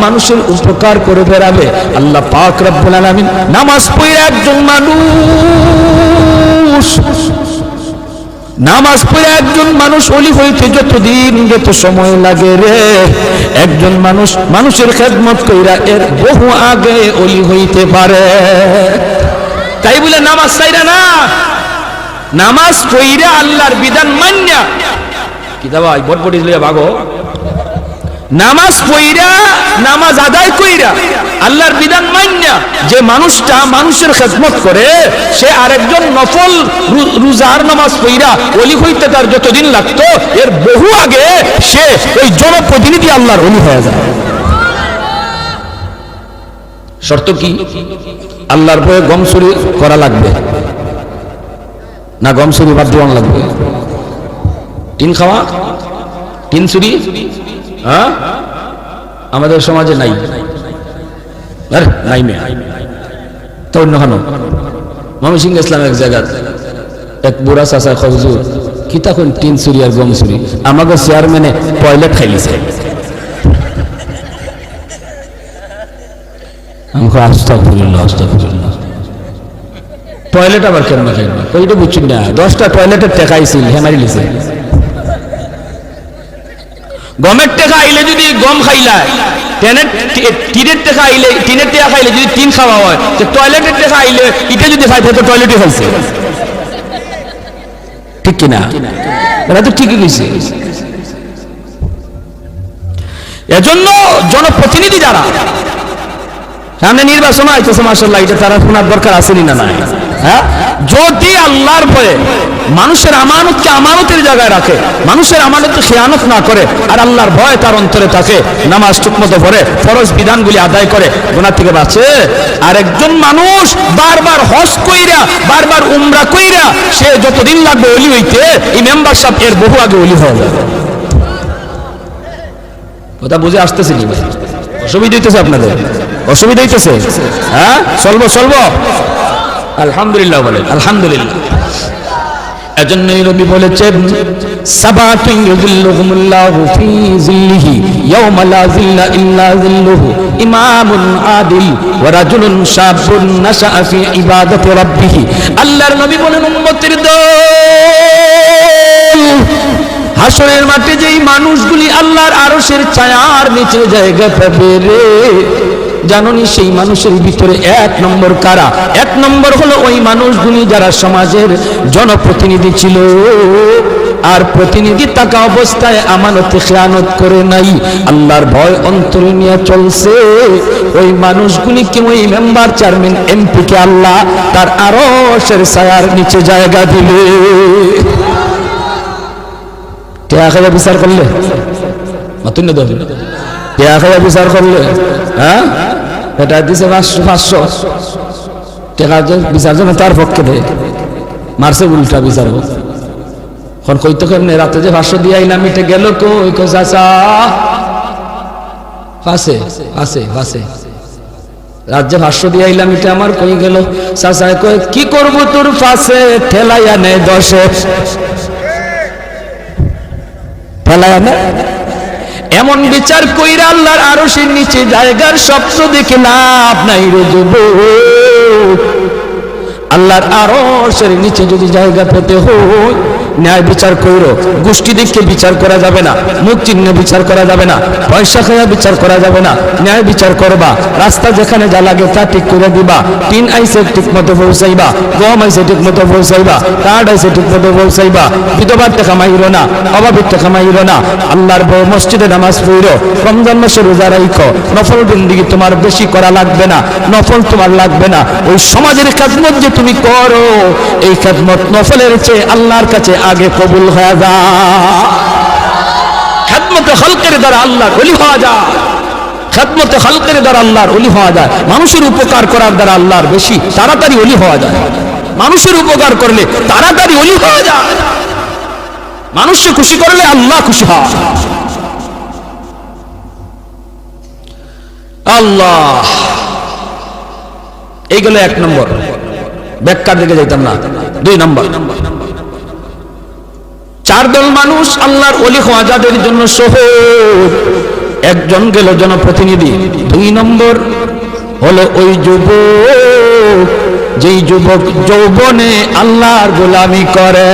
মানুষের উপকার করে বেড়াবে। আল্লাহ পাক রব্বুল আলামিন নামাজ পড়ে একজন মানুষ ওলি হইতে যত সময় লাগে রে, একজন মানুষের খেদমত কইরা এর বহু আগে ওলি হইতে পারে। তাই বলে নামাজ চাইরা না, নামাজ কইরা আল্লাহর বিধান মান্যা কি দাবা বটবটি লইয়া ভাগো, নামাজ পড়া নামাজ আদায় কইরা আল্লাহর বিধান মান্যা যে মানুষটা মানুষের খেদমত করে, সে আরেকজন নফল রোজার নামাজ পড়া ওলি হইতে তার যতদিন লাগতো এর বহু আগে সে ওই জনপ্রতিনিধি আল্লাহর ওলি হয়ে যায়। শর্ত কি? আল্লাহর ভয়ে গম চুরি করা লাগবে না, গম চুরি বাদ দেওয়া লাগবে? টিন খাওয়া, টিন চুরি হ্যাঁ আমাদের সমাজে নাই, নাই মেয়ে তো অন্য খানো। ময়মনসিংহ ইসলাম এক জায়গা এক বুড়া চাচা হুজুর কি তখন টিন চুরি আর গম চুরি, আমাকে চেয়ারম্যানে টয়লেট খাইলিছে। আমাকে আস্তাগফিরুল্লাহ আস্তাগফিরুল্লাহ, টয়লেট আবার কেন খাইবে? ওইটা বুঝছি না, 10টা টয়লেটের টেকাইছিল হেমারি লিছে। গমের টেকা আইলে যদি গম খাইলায়, টিনের টেকা আইলে টিনের টেকা খাইলে যদি টিন খাওয়া হয়, টয়লেটের টেকা আইলে ইটা যদি খাইতে তো টয়লেটে খাইছে, ঠিক কিনা? এরা তো ঠিকই কইছে। এজন্য জনপ্রতিনিধি যারা, সামনে নির্বাচন আইতেছে মাশাআল্লাহ, এটা তারা শোনার দরকার আছে না নাই? হ্যাঁ, যদি আল্লাহর ভয়ে মানুষের আমানতকে আমানতের জায়গায় রাখে, মানুষের আমানতকে খেয়ানত না করে, আর আল্লাহর ভয় তার অন্তরে থাকে, নামাজ ঠিকমতো পড়ে, ফরজ বিধানগুলি আদায় করে, গুনাহ থেকে বাঁচে। আর একজন মানুষ বারবার হজ কইরা বারবার উমরা কইরা সে যতদিন লাগবে ওলি হইতে, এই মেম্বার সাহেব এর বহু আগে ওলি হয়ে যাবে। কথা বুঝে আসতেছে কি? অসুবিধা হইতেছে আপনাদের? অসুবিধা হইতেছে? হ্যাঁ, চলবো আলহামদুলিল্লাহ বলেন আলহামদুলিল্লাহ। এজন্যই নবী বলেছেন সাবাতুন ইযিল্লুহুমুল্লাহু ফি যিল্লিহি ইয়াওমা লা যিল্লা ইল্লা যিল্লুহু, ইমামুন আদিল ওয়া রাজুলুন শাবুন নাশাআ ফি ইবাদাতি রাব্বিহ। আল্লাহর নবী বলেন উম্মতের দল, হাসরের মাঠে যেই মানুষগুলি আল্লাহর আরশের ছায়ার নিচে জায়গা পাবে রে, জানোনি সেই মানুষের ভিতরে এক নম্বর কারা? এক নম্বর হলো ওই মানুষগুলি যারা সমাজের জনপ্রতিনিধি ছিল আর প্রতিনিধি থাকা অবস্থায় আমানতে খেয়ানত করে নাই, আল্লাহর ভয় অন্তরে নিয়ে চলছে। ওই মানুষগুলিকে, ওই মেম্বার চেয়ারম্যান এমপি কে আল্লাহ তার আরশের ছায়ার নিচে জায়গা দিলে। টেকা খাইয়া বিচার করলে মাতুন না দেবে টেকা খাইয়া বিচার করলে হ্যাঁ এটা দিছে 500 টেকা বিচার জন্য তার পক্ষে দেয় মারছে উল্টা বিচার এখন কইতো কেমনে রাতে যে 500 দিয়ে আইলাম মিটে গেল কই কই চাচা পাশে পাশে পাশে রাজ্যে 500 দিয়ে আইলাম এটা আমার কই গেল চাচা কই কি করব তোর পাশে ঠেলাইয়া নে 10 ঠেলাইয়া নে এমন বিচার কইরা আল্লাহর আরশের নিচে জায়গার স্বপ্ন দেখে লাভ নাই রে যুবক আল্লাহর আরশের নিচে যদি জায়গা পেতে হয় ন্যায় বিচার কইরো গোষ্ঠী দেখে বিচার করা যাবে না মুখ চিহ্নে বিচার করা যাবে না পয়সা খাইয়া বিচার করা যাবে না ন্যায় বিচার করবা রাস্তা যেখানে যা লাগে তা ঠিক করে দিবা টিন আইসে ঠিক মতো পৌঁছাইবা গম আইসে ঠিক মতো পৌঁছাইবা কার্ড আইসে ঠিক মতো পৌঁছাইবা বিধবার টাকা মাইরো না অভাবের টাকা মাইরো না আল্লাহর বউ মসজিদে নামাজ পড়ো রমজান মাসে রোজা রাখো নফল জিন্দেগি তোমার বেশি করা লাগবে না নফল তোমার লাগবে না ওই সমাজের খেদমত যে তুমি করো এই খেদমত নফলের চেয়ে আল্লাহর কাছে আগে কবুল হয়ে যায় খেদমতে খালকের দ্বারা আল্লাহর ওলি হওয়া যায় খেদমতে খালকের দ্বারা আল্লাহর ওলি হওয়া যায় মানুষের উপকার করার দ্বারা আল্লাহর বেশি তাড়াতাড়ি ওলি হওয়া যায় মানুষের উপকার করলে তাড়াতাড়ি ওলি হওয়া যায় মানুষকে খুশি করলে আল্লাহ খুশি হয় আল্লাহ এইগুলো 1 নম্বর ব্যাখ্যার দিকে যাইতাম না 2 নম্বর 4 দল মানুষ আল্লাহর ওলি হওয়া যাদের জন্য সহজ একজন গেল জনপ্রতিনিধি 2 নম্বর হলো ওই যুবক যেই যুবক যৌবনে আল্লাহর গোলামি করে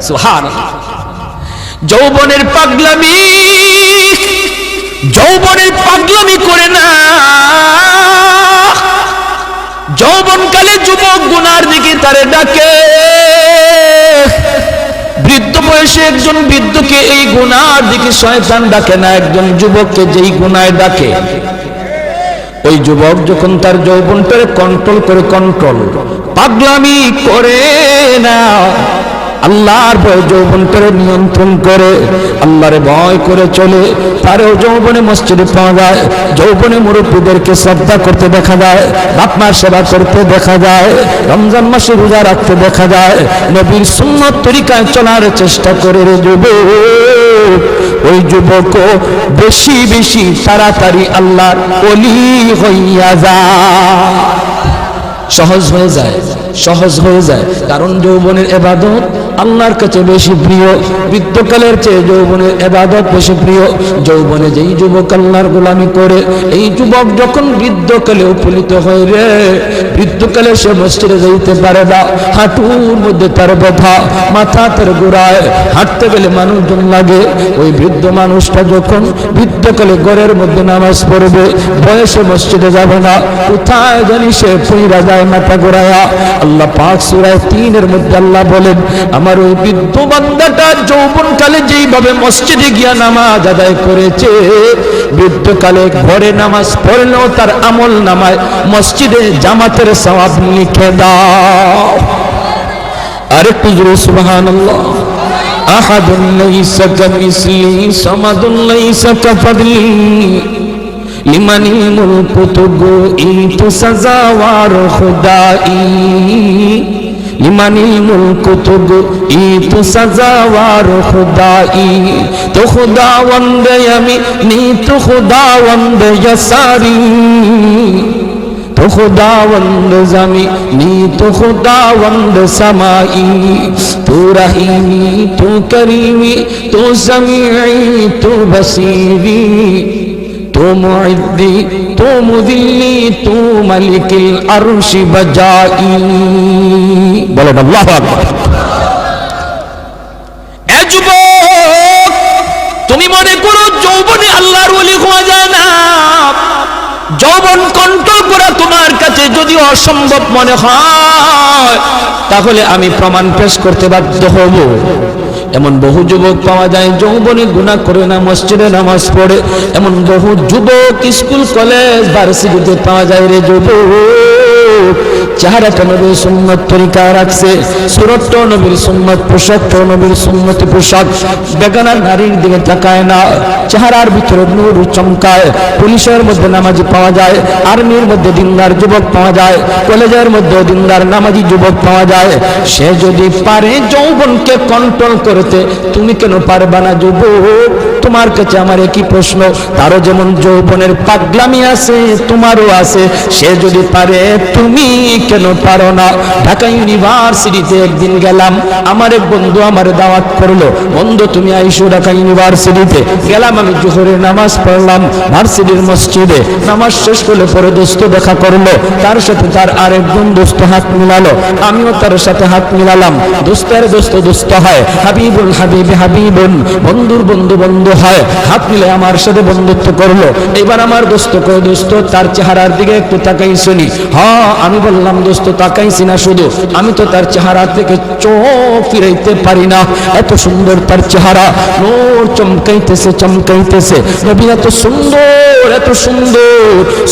সুবহানাল্লাহ যৌবনের পাগলামি করে না যৌবনকালে যুবক গুনার দিকে তারে ডাকে বৃদ্ধ বয়সে একজন বৃদ্ধকে এই গুনার দিকে শয়তান ডাকে না একজন যুবককে যেই গুনায় ডাকে ওই যুবক যখন তার যৌবনটারে কন্ট্রোল করে পাগলামি করে না আল্লাহর ভয় যৌবনটারে নিয়ন্ত্রণ করে আল্লাহরে ভয় করে চলে তারও যৌবনে মসজিদে পাওয়া যায় যৌবনে মুরব্বীদেরকে শ্রদ্ধা করতে দেখা যায় বাপ মার সেবা করতে দেখা যায় রমজান মাসে রোজা রাখতে দেখা যায় নবীর সুন্নাত তরিকায় চলার চেষ্টা করে রে যুবক ওই যুবকও বেশি বেশি তাড়াতাড়ি আল্লাহর ওলি হইয়া যায় সহজ হয়ে যায় কারণ যৌবনের ইবাদত আল্লাহর কাছে বেশি প্রিয় বৃদ্ধকালের চেয়ে যৌবনের ইবাদত বেশি প্রিয় যৌবনে যেই যুবক আল্লাহর গোলামি করে এই যুবক যখন বৃদ্ধকালে উপনীত হয় রে বৃদ্ধকালে সে মসজিদে যাইতে পারে না হাঁটুর মধ্যে তার ব্যথা মাথা তার গোড়ায় হাঁটতে গেলে মানুষজন লাগে ওই বৃদ্ধ মানুষটা যখন বৃদ্ধকালে ঘরের মধ্যে নামাজ পড়বে বয়সে মসজিদে যাবে না কোথায় জানি সে পইরা যায় মাথা গোড়ায়া আল্লাহ পাক সূরা 3 মধ্যে আল্লাহ বলেন আমার ওই বৃদ্ধ বান্দাটা যৌবনকালে যেইভাবে মসজিদে গিয়া নামাজ আদায় করেছে বৃদ্ধকালে ঘরে নামাজ পড়লেও তার আমল নামায় মসজিদে জামাতের সওয়াব লিখে দাও আরেকটু জোরে সুবহানাল্লাহ আহাদুন লাইসা কামিসলিহি সামাদুন লাইসা কাফাদলি লিমানিল মুলকু তুগু সাজাওয়ার খুদাই লিমানিল মুলকু তুগু সাজাওয়ার খুদাই তো খুদাওয়ান্দ আমি নি তো খুদাওয়ান্দ ইয়াসারি তো খুদাওয়ান্দ জামি নি তো খুদাওয়ান্দ সামাই তো রহিমি তো করিমি তো সামিঈ তো বসীরি تو معدی تو مذلی تو ملک العرش بجائی বলেন আল্লাহু আকবার এ যুবক তুমি মনে করো যৌবনে আল্লাহর ওলি হওয়া যায় না যৌবন কন্ট্রোল করা তোমার কাছে যদি অসম্ভব মনে হয় তাহলে আমি প্রমাণ পেশ করতে বাধ্য হব এমন বহু যুবক পাওয়া যায় যৌবনে গুনাহ করে না মসজিদে নামাজ পড়ে এমন বহু যুবক স্কুল কলেজ ভার্সিটিতে পাওয়া যায় রে যুবক চেহারাটা নবীর সুন্নত তরিকা রাখছে, সুরতটাও নবীর সুন্নত, পোশাকটাও নবীর সুন্নত পোশাক। বেগানা নারীর দিকে তাকায় না, চেহারার ভিতরে নূর চমকায়। পুলিশের মধ্যে নামাজি পাওয়া যায়, আর্মির মধ্যে দিনদার যুবক পাওয়া যায়, কলেজের মধ্যে দিনদার নামাজি যুবক পাওয়া যায়। সে যদি পারে যৌবনকে কন্ট্রোল করতে, তুমি কেন পারবা না যুবক? তোমার কাছে আমার একই প্রশ্ন। তারও যেমন যৌবনের পাগলামি আছে, তোমারও আছে। সে যদি পারে, তুমি কেন পারো না? ঢাকা ইউনিভার্সিটিতে একদিন গেলাম, আমার এক বন্ধু আমার দাওয়াত করলো, বন্ধু তুমি আইসো ঢাকা ইউনিভার্সিটিতে। গেলাম, আমি জোহরের নামাজ পড়লাম ভার্সিটির মসজিদে। নামাজ শেষ করলে পরে দোস্ত দেখা করলো, তার সাথে তার আরেকজন দোস্ত হাত মিলালো, আমিও তার সাথে হাত মিলালাম। দোস্তের দোস্ত দোস্ত হয়, হাবিবুল হাবিব হাবিবুন, বন্ধুর বন্ধু বন্ধু হয়। হাত মিলে আমার সাথে বন্ধুত্ব করলো। এবার আমার দোস্ত কয়, দোস্ত তার চেহারার দিকে একটু তাকাইছনি? হ্যাঁ, আমি বললাম দোস্ত তাকাইছি না শুধু, আমি তো তার চেহারা থেকে চোখ ফিরাইতে পারি না। এত সুন্দর তার চেহারা, নূর চমকাইতেছে চমকাইতেছে। নবী এত সুন্দর, এত সুন্দর,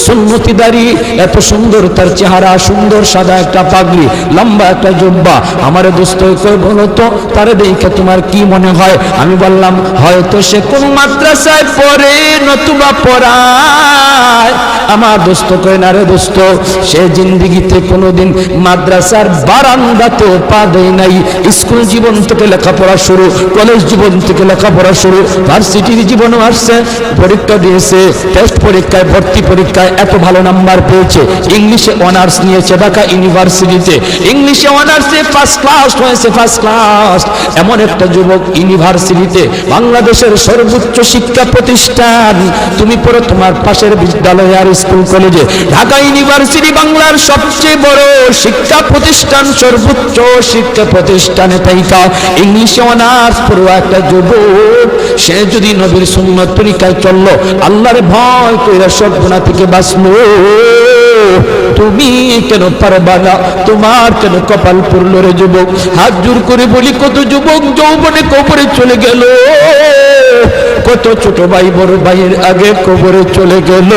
সুন্নতি দাড়ি, এত সুন্দর তার চেহারা, সুন্দর সাদা একটা পাগড়ি, লম্বা একটা জুব্বা। আমার দোস্ত কই, বলো তো তারে দেখে তোমার কি মনে হয়? আমি বললাম হয়তো সে কোন মাদ্রাসায় পড়ে নতুবা পড়ায়। আমার দোস্ত কয়, না রে দোস্ত, সে জিন্দিগিতে কোনোদিন মাদ্রাসার বারান্দাতেও পা দেয় নাই। স্কুল জীবন থেকে লেখাপড়া শুরু, কলেজ জীবন থেকে লেখাপড়া শুরু, ভার্সিটির জীবনও আসছে, পরীক্ষা দিয়েছে, টেস্ট পরীক্ষায়, ভর্তি পরীক্ষায় এত ভালো নাম্বার পেয়েছে। ইংলিশে অনার্স নিয়েছে ঢাকা ইউনিভার্সিটিতে, ইংলিশে অনার্সে ফার্স্ট ক্লাস হয়েছে, ফার্স্ট ক্লাস। এমন একটা যুবক ইউনিভার্সিটিতে, বাংলাদেশের সর্বোচ্চ শিক্ষা প্রতিষ্ঠান, তুমি পড়ো তোমার পাশের বিদ্যালয় আর স্কুল কলেজে। ঢাকা ইউনিভার্সিটি বাংলার সবচেয়ে বড় শিক্ষা প্রতিষ্ঠান, সর্বোচ্চ শিক্ষা প্রতিষ্ঠানে তাইকা ইংলিশে অনার্স পড়ো একটা যুবক, সে যদি নবীর সুন্নাত তরিকায় চললো, আল্লাহর ভয় কইরা সব গুনাহ থেকে বাঁচলো, তুমি কেন পারবা না? তোমার কেন কপাল পুরলো রে যুবক? হাত জোর করে বলি, কত যুবক যৌবনে কবরে চলে গেল, কত ছোট ভাই বড় ভাইয়ের আগে কবরে চলে গেল।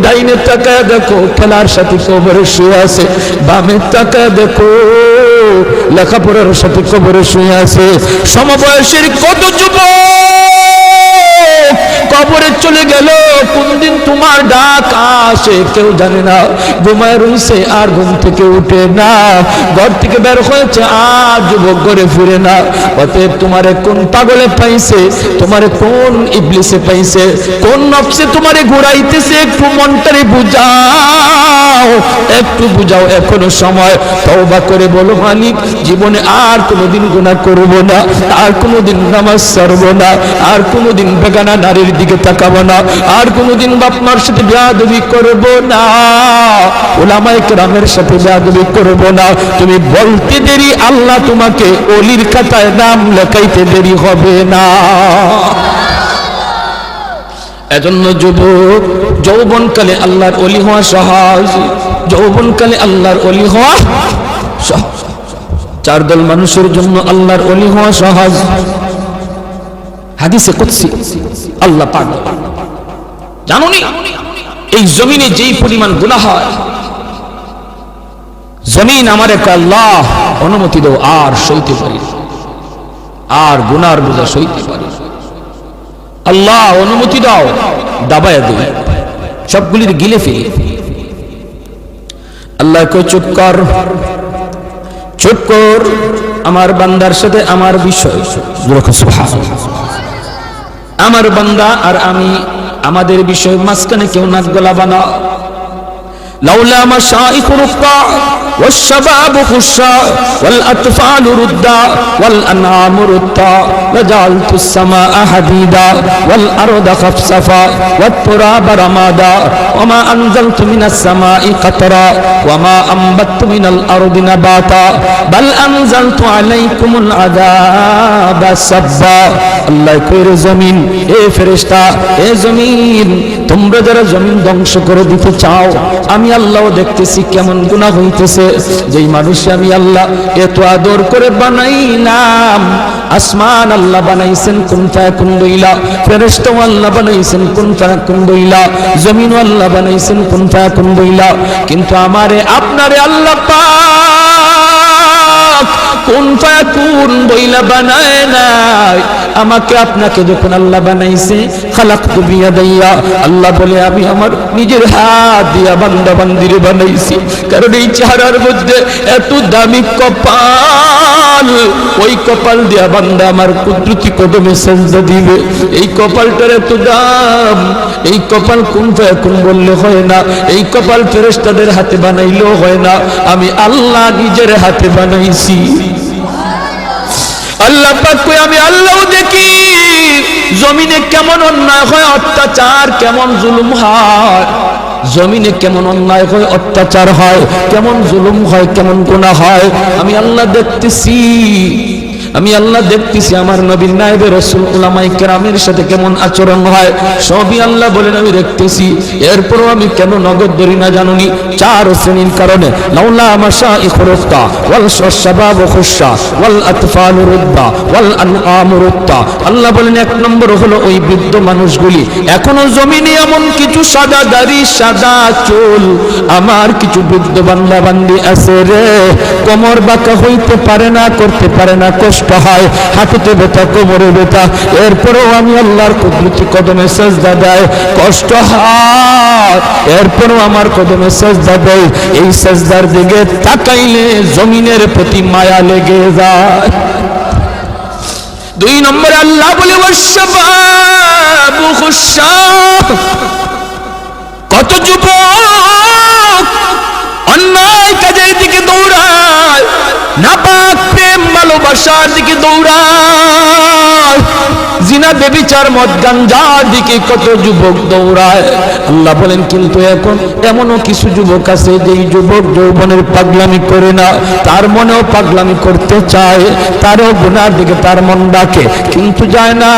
ডাইনে তাকায় দেখো খেলার সাথে কবরে শুয়ে আছে, বামে তাকায় দেখো লেখাপড়ার সাথে কবরে শুয়ে আছে। সমবয়সের কত যুবক কবরে চলে গেল, কোন দিন তোমার ডাক আসে কেউ জানে না। ঘুমায় রইছে আর ঘুম থেকে উঠে না, ঘর থেকে বের হয়েছে আর যুবক ঘরে ফিরে না। অতএব তোমারে কোন পাগলে পাইছে, তোমারে কোন ইবলিসে পাইছে, কোন নফসে তোমারে ঘুরাইতেছে, একটু মনটারে বুঝাও, একটু বুঝাও, এখনো সময়। তওবা করে বলো, মালিক জীবনে আর কোনোদিন গুনাহ করব না, আর কোনোদিন নামাজ ছাড়ব না, আর কোনোদিন বেগানা নারীর দিকে তাকাবো না, আর কোনোদিন বাপ মার সাথে বেয়াদবি করব না, উলামায়ে কেরামের সাথে বেয়াদবি করব না। তুমি বলতে দেরি, আল্লাহ তোমাকে ওলির খাতায় নাম লেখাইতে দেরি হবে না। এজন্য যুবক, যৌবনকালে আল্লাহর ওলি হওয়া সহজ, যৌবনকালে আল্লাহর ওলি হওয়া সহজ। চার দল মানুষের জন্য আল্লাহর ওলি হওয়া সহজ। হাদিসে কুদসি আল্লাহ পাক, জানোনি এই জমিনে যেই পরিমাণ গুনাহ হয়, জমিন আমার একটা আল্লাহ অনুমতি দাও, আর সইতে পারি, আর গুনার বোঝা সইতে পারি, আল্লাহ অনুমতি দাও, দাবায় দিই, সবগুলির গিলে ফেলি। আল্লাহ কই চুপ কর, চুপ কর, আমার বান্দার সাথে আমার বিষয়, আমার বান্দা আর আমি, আমাদের বিষয় মাঝখানে কেউ নাক গলাবা না। লাউলা মাশাইখ রুক্কা والشباب خشا والأطفال ردا والأنعام ردا وجعلت السماء حديدا والأرض خفصفا والتراب رمادا وما أنزلت من السماء قطرا وما أنبت من الأرض نباتا بل أنزلت عليكم العذاب سبا। আল্লাহ কইরে জমিন, এ ফেরেশতা, এ জমিন তোমরা যারা জমিন ধ্বংস করে দিতে চাও, আমি আল্লাহ দেখতেছি কেমন গুনাহ হইতেছে। যেই মানুষ আমি আল্লাহ এত আদর করে বানাইলাম, আসমান আল্লাহ বানাইছেন কুন ফায়াকুন বইলা, ফেরেশতা আল্লাহ বানাইছেন কুন ফায়াকুন বইলা, জমিন আল্লাহ বানাইছেন কুন ফায়াকুন বইলা, কিন্তু আমারে আপনারে আল্লাহ পাক কুন ফায়াকুন বইলা বানায় নাই। আমাকে আপনাকে যখন আল্লাহ বানাইছে, খালাকতু বিয়াদাইয়া, আল্লাহ বলে আমি আমার নিজের হাত দিয়া বান্দা বান্দিরে বানাইছি। কারণ এই চেহারার মধ্যে এত দামি কপাল, ওই কপাল দিয়া বান্দা আমার কুদরতি কদমে সেজদা দিবে। এই কপালটার এত দাম, এই কপাল কুন ফায়াকুন বললে হয় না, এই কপাল ফেরেশতাদের হাতে বানাইলেও হয় না, আমি আল্লাহ নিজের হাতে বানাইছি। আল্লাহ পাক কই আমি আল্লাহ দেখি জমিনে কেমন অন্যায় হয়, অত্যাচার কেমন জুলুম হয়, জমিনে কেমন অন্যায় হয়, অত্যাচার হয়, কেমন জুলুম হয়, কেমন গুনাহ হয়, আমি আল্লাহ দেখতেছি। আমি আল্লাহ দেখতেছি আমার নবীর নায়েবে রাসূল উলামায়ে কেরামের সাথে কেমন আচরণ হয়, সবই আল্লাহ বলেন আমি দেখতেছি। এরপরও আমি কেন নগদ ধরি না জানুনি? চার শ্রেণীর কারণে। লাউলা মাশাইখুর রুক্তা ওয়াল শাবাব খুশা ওয়াল আতফাল রুদ্দা ওয়াল আনআম রুত্তা। আল্লাহ বলেন এক নম্বর হলো ওই বৃদ্ধ মানুষগুলি, এখনো জমিনে এমন কিছু সাদা দাড়ি সাদা চুল আমার কিছু বৃদ্ধ বান্দা বান্দি আছে রে, কোমর বাঁকা হইতে পারে না, করতে পারে না, কষ্ট হয়, হাঁটুতে ব্যথা, কোমরে ব্যথা, এরপরেও আমি আল্লাহর কুদরতি কদমে সেজদা দেয়, কষ্ট হয়, এরপরেও আমার কদমে সেজদা দেয়। এই সেজদার দিকে তাকাইলে জমিনের প্রতি মায়া লেগে যায়। দুই নম্বরে আল্লাহ বলে ওয়াশশাবাবু খুশা, কত যুবক অন্যায় কাজের দিকে দৌড়ায়, নাপাক প্রেম ভালোবাসার দিকে দৌড়ায়, জিনা বেবিচার মদ গাঞ্জার দিকে কত যুবক দৌড়ায়। আল্লাহ বলেন কিন্তু এখন এমনও কিছু যুবক আছে যেই যুবক যৌবনের পাগলামি করে না, তার মনেও পাগলামি করতে চায়, তারও গুনার দিকে তার মন ডাকে কিন্তু যায় না।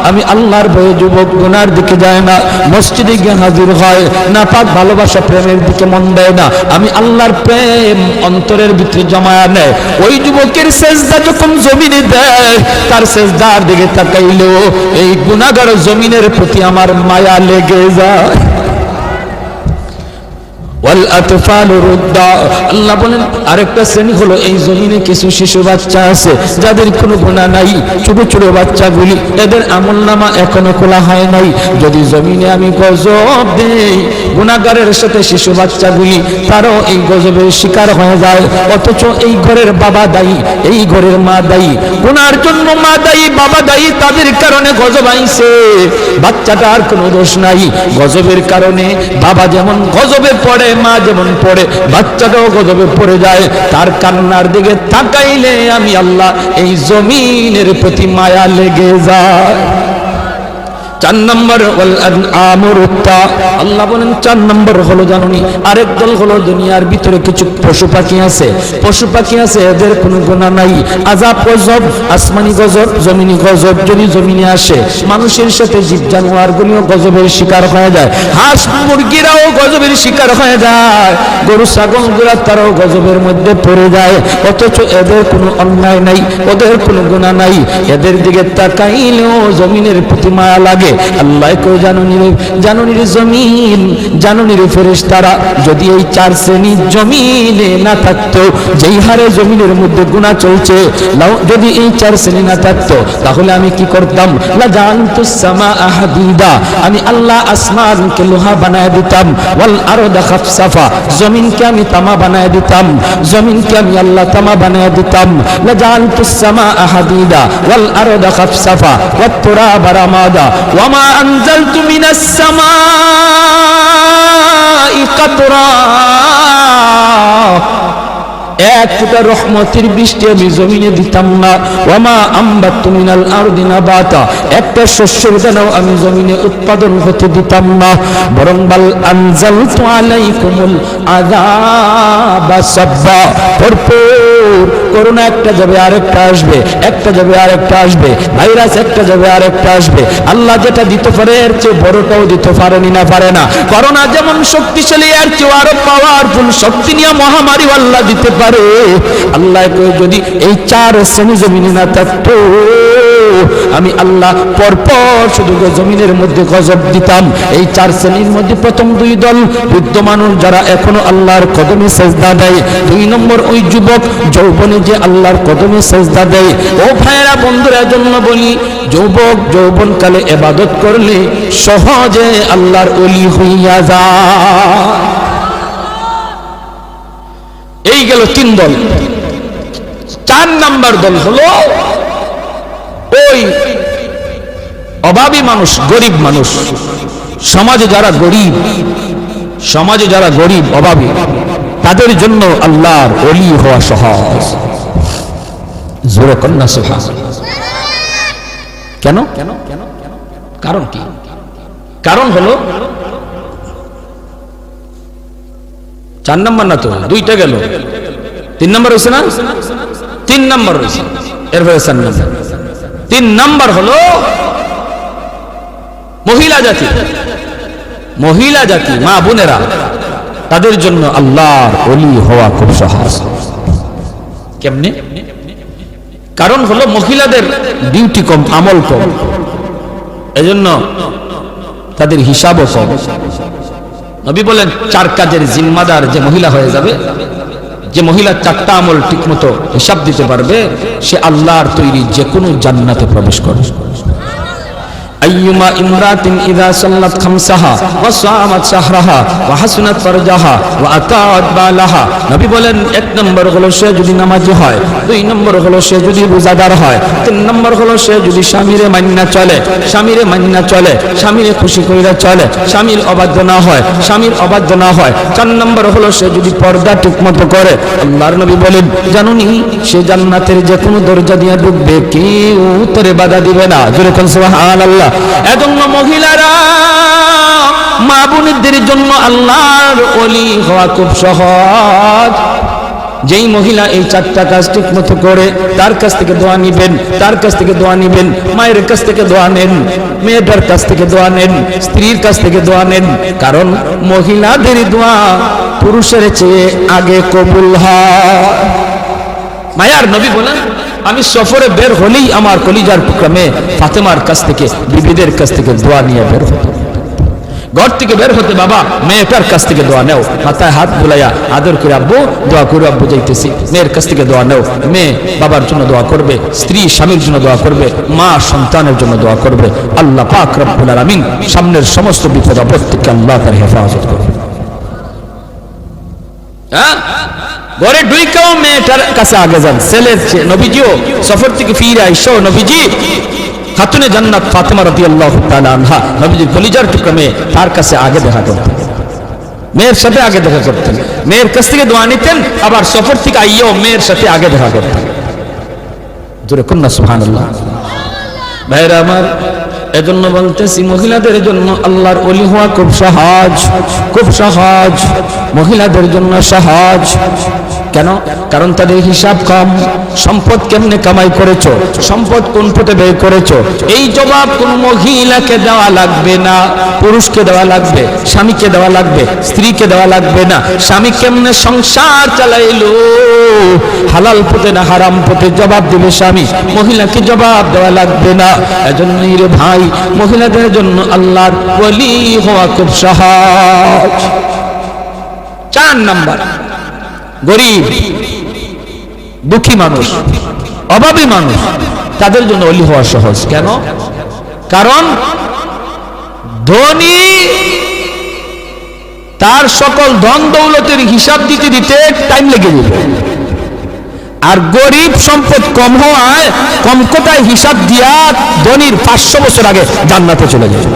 আমি আল্লাহর ভয়ে যুবক গুনার দিকে যায় না, মসজিদে গিয়ে হাজির হয়, নাপাক ভালোবাসা প্রেমের দিকে মন দেয় না, আমি আল্লাহর প্রেম অন্তরের ভিতরে জমায়া নেয়। ওই যুবকের সেজদা যখন জমিনে দেয়, তার সেজদার দিকে তাকাইলেও এই গুনাহগার জমিনের প্রতি আমার মায়া লেগে যায়। ওয়াল আতফাল রুদ্দা, আল্লাহ বলেন আরেকটা শ্রেণী হলো এই জমিনে কিছু শিশু বাচ্চা আছে যাদের কোনো গুনাহ নাই, ছোট ছোট বাচ্চাগুলি, এদের আমলনামা এখনো খোলা হয় নাই। যদি জমিনে আমি গজব দেই, গুনাহগারের সাথে শিশু বাচ্চাগুলি তারাও এই গজবের শিকার হয়ে যায়, অথচ এই ঘরের বাবা দায়ী, এই ঘরের মা দায়ী, গুনার জন্য মা দায়ী, বাবা দায়ী, তাদের কারণে গজব আইছে, বাচ্চাটার কোনো দোষ নাই। গজবের কারণে বাবা যেমন গজবে পড়ে, মা যেমন পড়ে, বাচ্চাটাও গজবে পড়ে যায়। তার কান্নার দিকে তাকাইলে আমি আল্লাহ এই জমিনের প্রতি মায়া লেগে যায়। চার নম্বর ওয়াল আনআম রুত্তা, আল্লাহ বলেন চার নম্বর হলো জানুনি আরেক দল হলো দুনিয়ার ভিতরে কিছু পশু পাখি আছে, পশু পাখি আছে এদের কোনো গুনাহ নাই, আযাব গজব, আসমানি গজব, জমিনি গজব যদি জমিনে আসে, মানুষের সাথে জীব জানোয়ারগুলিও গজবের শিকার হয়ে যায়, হাঁস মুরগিরাও গজবের শিকার হয়ে যায়, গরু ছাগলগুলা তারাও গজবের মধ্যে পড়ে যায়, অথচ এদের কোনো অন্যায় নাই, ওদের কোনো গুনাহ নাই, এদের দিকে তাকাইলেও জমিনের প্রতি মায়া লাগে। আল্লাহ কো জানুনির জমিন, জানুনির ফেরেশতারা, যদি এই চার শ্রেণী জমিনে না থাকতো, যেই হারে জমিনের মধ্যে গুনাহ চলছে, যদি এই চার শ্রেণী না থাকতো তাহলে আমি কি করতাম? লা জানতুস সামাআ হাদিদা, আমি আল্লাহ আসমানকে লোহা বানায় দিতাম, ওয়াল আরদা খাফসাফা, জমিনকে আমি তামা বানায় দিতাম, জমিনকে আমি আল্লাহ তামা বানায় দিতাম। লা জানতুস সামাআ হাদিদা ওয়াল আরদা খাফসাফা ওয়াত তুরাবা রামাদা ওয়ামা আনজালতু মিনাস সামাই কাতরা, এক ফোঁটা রহমতের বৃষ্টি আমি জমিনে দিতাম না। ওয়ামা আম্বাতু মিনাল আরদি নাবাতা, একটা শস্যের দানাও আমি জমিনে উৎপাদন হতে দিতাম না, বরং বাল আনজালতু আলাইকুমুল আযাবা সাব্বা, ভরপুর করোনা একটা যাবে আরেকটা আসবে, একটা যাবে আরেকটা আসবে, ভাইরাস একটা যাবে আরেকটা আসবে। আল্লাহ যেটা দিতে পারে এর চেয়ে বড়টাও দিতে পারেনি না পারে না। করোনা যেমন শক্তিশালী এর চেয়ে আরো পাওয়ারফুল শক্তি নিয়ে মহামারী আল্লাহ দিতে পারে। আল্লাহ যদি এই 4 শ্রেণী জমিনে না থাকতো, আমি আল্লাহ পরপর শুধু জমিনের মধ্যে গজব দিতাম। এই 4 শ্রেণীর মধ্যে প্রথম 2 দল বৃদ্ধ মানুষ যারা এখনো আল্লাহর কদমে সেজদা দেয়, 2 নম্বর ওই যুবক যৌবনে যে আল্লাহর কদমে সেজদা দেয়। ও ভাইরা বন্ধুরা, জন্য বলি যুবক যৌবনকালে ইবাদত করলে সহজে আল্লাহর ওলি হইয়া যায়। এই গেল 3 দল। 4 নাম্বার দল হলো ওই অভাবী মানুষ, গরিব মানুষ। সমাজে যারা গরিব অভাবী, তাদের জন্য আল্লাহর ওলি হওয়া সহজ। জোরে কন্যা সুবহানাল্লাহ। কেন? কারণ কি? কারণ হলো 4 নাম্বার না তো, 2টা গেল, 3 নাম্বার হয়েছে না? 3 নাম্বার হয়েছে, এরপরে 4 নাম্বার। 3 নাম্বার হলো মহিলা জাতি, মা বোনেরা, তাদের জন্য আল্লাহর ওলি হওয়া খুব সহজ। কেমনে? কারণ হলো মহিলাদের ডিউটি কম, আমল কম, এজন্য তাদের হিসাবও কম। নবী বলেন 4 কাজের জিম্মাদার যে মহিলা হয়ে যাবে, যে মহিলা 4টা আমল ঠিকমতো হিসাব দিতে পারবে, সে আল্লাহর তৈরি যে কোনো জান্নাতে প্রবেশ করবে। আইয়ুমা ইমরাতিন ইযা সাল্লাত খামসাহা ওয়া সামাত শাহরাহা ওয়া হাসানাত ফারজাহা ওয়া আতাত বালাহা। নবী বলেন 1 নম্বর হলো সে যদি নামাজি হয়, 2 নম্বর হলো সে যদি রোজাদার হয়, 3 নম্বর হলো সে যদি স্বামীরে মান্না চলে, স্বামীরে খুশি কইরা চলে, স্বামীর অবাধ্য না হয়, 4 নম্বর হলো সে যদি পর্দা ঠিকমতো করে। আল্লাহর নবী বলেন, জানুনি সে জান্নাতের যে কোনো দরজা দিয়ে ঢুকবে, কেউ তারে বাধা দিবে না। জোরে কোন সুবহানাল্লাহ। এজন্য মহিলারা, মা বোনদের জন্য আল্লাহর ওলি হওয়া খুব সহজ। যেই মহিলা এই 4টা কাজ ঠিক মতো করে, তার কাছ থেকে দোয়া নিবেন, মায়ের কাছ থেকে দোয়া নেন, মেয়েটার কাছ থেকে দোয়া নেন, স্ত্রীর কাছ থেকে দোয়া নেন। কারণ মহিলাদের দোয়া পুরুষের চেয়ে আগে কবুল হয়। মায়ার নবী বলেন, আমি সফরে বের হলেই আমার কলিজার টুকরা মেয়ে ফাতেমার কাছ থেকে, বিবিদের কাছ থেকে দোয়া নিয়ে বের হতো। ঘর থেকে বের হতে বাবা মেয়েটার কাছ থেকে দোয়া নেও, মাথায় হাত বুলাইয়া আদর করে আব্বু দোয়া করে, আব্বু যাইতেছি, মেয়ের কাছ থেকে দোয়া নেও। মেয়ে বাবার জন্য দোয়া করবে, স্ত্রী স্বামীর জন্য দোয়া করবে, মা সন্তানের জন্য দোয়া করবে। আল্লাহ পাক রব্বুল আলামিন সামনের সমস্ত বিপদ আপদ থেকে আল্লাহ তার হেফাজত করবে। হ্যাঁ, ঘরে ঢুকেও মেয়েটার কাছে আগে যান, ছেলের চেয়ে। নবীজিও সফর থেকে ফিরে আইসো, নবীজি খাতুনে জান্নাত ফাতেমা রাদিয়াল্লাহু তাআলা আনহা, নবীজির কলিজার টুকরা মেয়ে, তার কাছে আগে দেখা করতেন, মেয়ের সাথে আগে দেখা করতেন, মেয়ের কাছ থেকে দোয়া নিতেন, আবার সফর থেকে আইয়াও মেয়ের সাথে আগে দেখা করতেন। জোরে কন্যা সুবহানাল্লাহ। ভাইরা আমার, এজন্য বলতেছি মহিলাদের জন্য আল্লাহর ওলি হওয়া খুব সহজ, মহিলাদের জন্য সহজ। কেন? কারণ তাদের হিসাব কম। সম্পদ কেমনে কামাই করেছো, সম্পদ কোন পথে ব্যয় করেছো, এই জবাব কোন মহিলাকে দেওয়া লাগবে না, পুরুষকে দেওয়া লাগবে, স্বামীকে দেওয়া লাগবে, স্ত্রীকে দেওয়া লাগবে না। স্বামী কেমনে সংসার চালাইলো, হালাল পথে না হারাম পথে, জবাব দেবে স্বামী, মহিলাকে জবাব দেওয়া লাগবে না। এজন্যই রে ভাই, মহিলাদের জন্য আল্লাহর ওলি হওয়া খুব সহজ। 4 নাম্বার, গরিব দুঃখী মানুষ, অভাবী মানুষ, তাদের জন্য ওলি হওয়া সহজ। কেন? কারণ ধনী তার সকল ধন দৌলতের হিসাব দিতে দিতে টাইম লেগে যাবে, আর গরিব সম্পদ কম হওয়ায় কম কোটায় হিসাব দিয়া ধনীর 500 বছর আগে জান্নাতে চলে যাবে।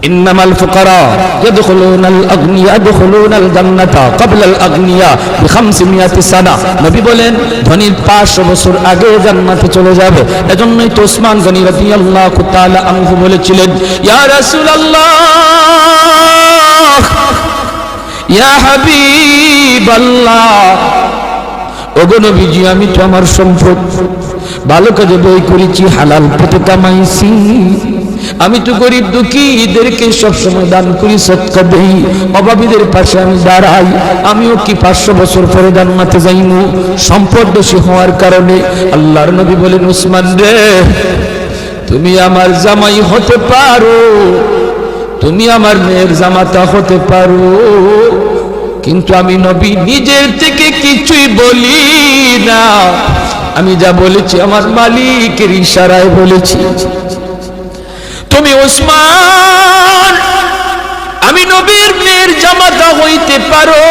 ইন্নামাল ফুকারা ইয়াদখুলুনাল আগনিয়া ইয়াদখুলুনাল জান্নাতা ক্বাবলাল আগনিয়া বি500 সানা। নবী বলেন ধনীর 500 বছর আগে জান্নাতে চলে যাবে। এজন্যই তো ওসমান গনি রাদিয়াল্লাহু তাআলা আনহু বলেছিলেন, ইয়া রাসূলুল্লাহ, ইয়া হাবিবাল্লাহ, ওগো নবীজি, আমি তো আমার সম্পদ ভালো কাজে ব্যয় করেছি, হালাল পথে কামাইছি। আমি তো গরিব দুঃখীদেরকে সবসময় দান করি, সদকা দেই, অভাবীদের পাশে আমি দাঁড়াই। আমিও কি 500 বছর পরে জান্নাতে যাইমু সম্পদ বেশি হওয়ার কারণে? আল্লাহর নবী বলেন, উসমান রে, তুমি আমার জামাই হতে পারো, তুমি আমার মেয়ের জামাতা হতে পারো, কিন্তু আমি নবী নিজের থেকে কিছুই বলি না। আমি যা বলেছি আমার মালিকের ইশারায় বলেছি। তুমি উসমান, আমি নবীর মেয়ের জামাতা হইতে পারো,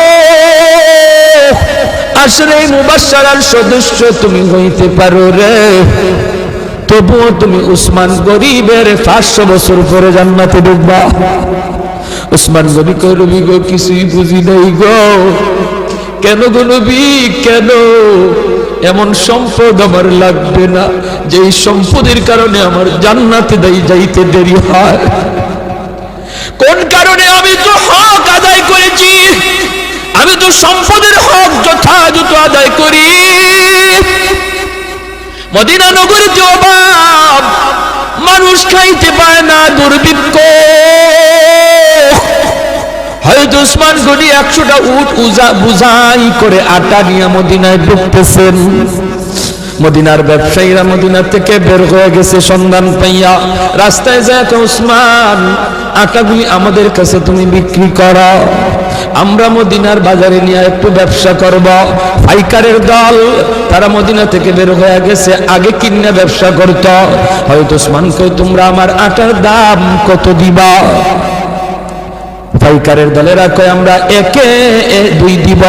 আশরে মুবাশশারার সদস্য তুমি হইতে পারো রে, তবুও তুমি উসমান গরিবের 500 বছর পরে জান্নাতে ঢুকবা। উসমান নবী কই, নবী গো, কিছুই বুঝি নাই গো। কেন গো নবী, কেন? এমন সম্পদ আমার লাগবে না যেই সম্পদের কারণে আমার জান্নাতে যাইতে দেরি হয়। কোন কারণে? আমি তো হক আদায় করেছি, আমি তো সম্পদের হক যথাযথ আদায় করি। মদিনা নগরীতে অভাব, মানুষ খাইতে পায় না, দুর্ভিক্ষ। হয়তো উসমান গনি 100টা উট বুঝাই করে আটা নিয়ে মদিনায় ঢুকতেছেন। মদিনার ব্যবসায়ীরা মদিনা থেকে বের হয়ে গেছে সন্ধান পাইয়া। রাস্তায় যায়, উসমান, আটাগুলি আমাদের কাছে তুমি বিক্রি করো, আমরা মদিনার বাজারে নিয়ে একটু ব্যবসা করব। পাইকারের দল তারা মদিনা থেকে বের হয়ে গেছে, আগে কিনে ব্যবসা করত। হয়তো উসমান কই, তোমরা আমার আটার দাম কত দিবা? পাইকারের দলেরা কয়, আমরা 1-2 দিব।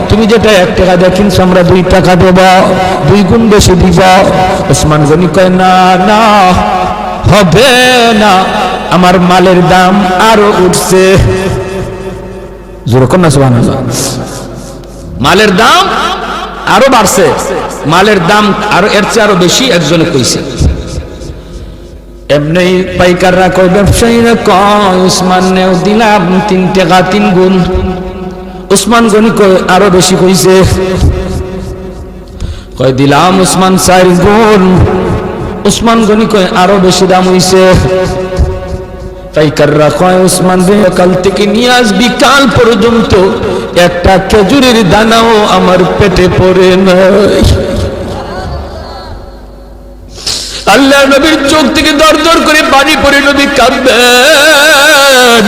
তুমি যেটা 1 টাকা দিয়ে কিনছো আমরা 2 টাকা দেব, 2 গুণ বেশি দিব। উসমান গনি কয়, না না, হবে না, আমার মালের দাম আরো উঠছে। যেরকম না সুবহানাল্লাহ, মালের দাম আরো বাড়ছে, মালের দাম আরো এর চেয়ে আরো বেশি একজনে কইছে। এমনি পাইকাররা কয়, ব্যবসায়ীরা কয়, উসমান নেও দিলাম 3 টাকা 3 গুণ। উসমান গনি কয়, আরো বেশি কইছে। কয়, দিলাম উসমান 4 গুণ। উসমান গনি কয়, আরো বেশি দাম হইছে। পাইকাররা কয়, উসমান রে, কাল থেকে নিয়ে আজ বিকাল পর্যন্ত একটা খেজুরের দানাও আমার পেটে পড়ে নাই। আল্লাহ নবীর চোখ থেকে দর দর করে পানি পড়ে নবী কাঁদবেন।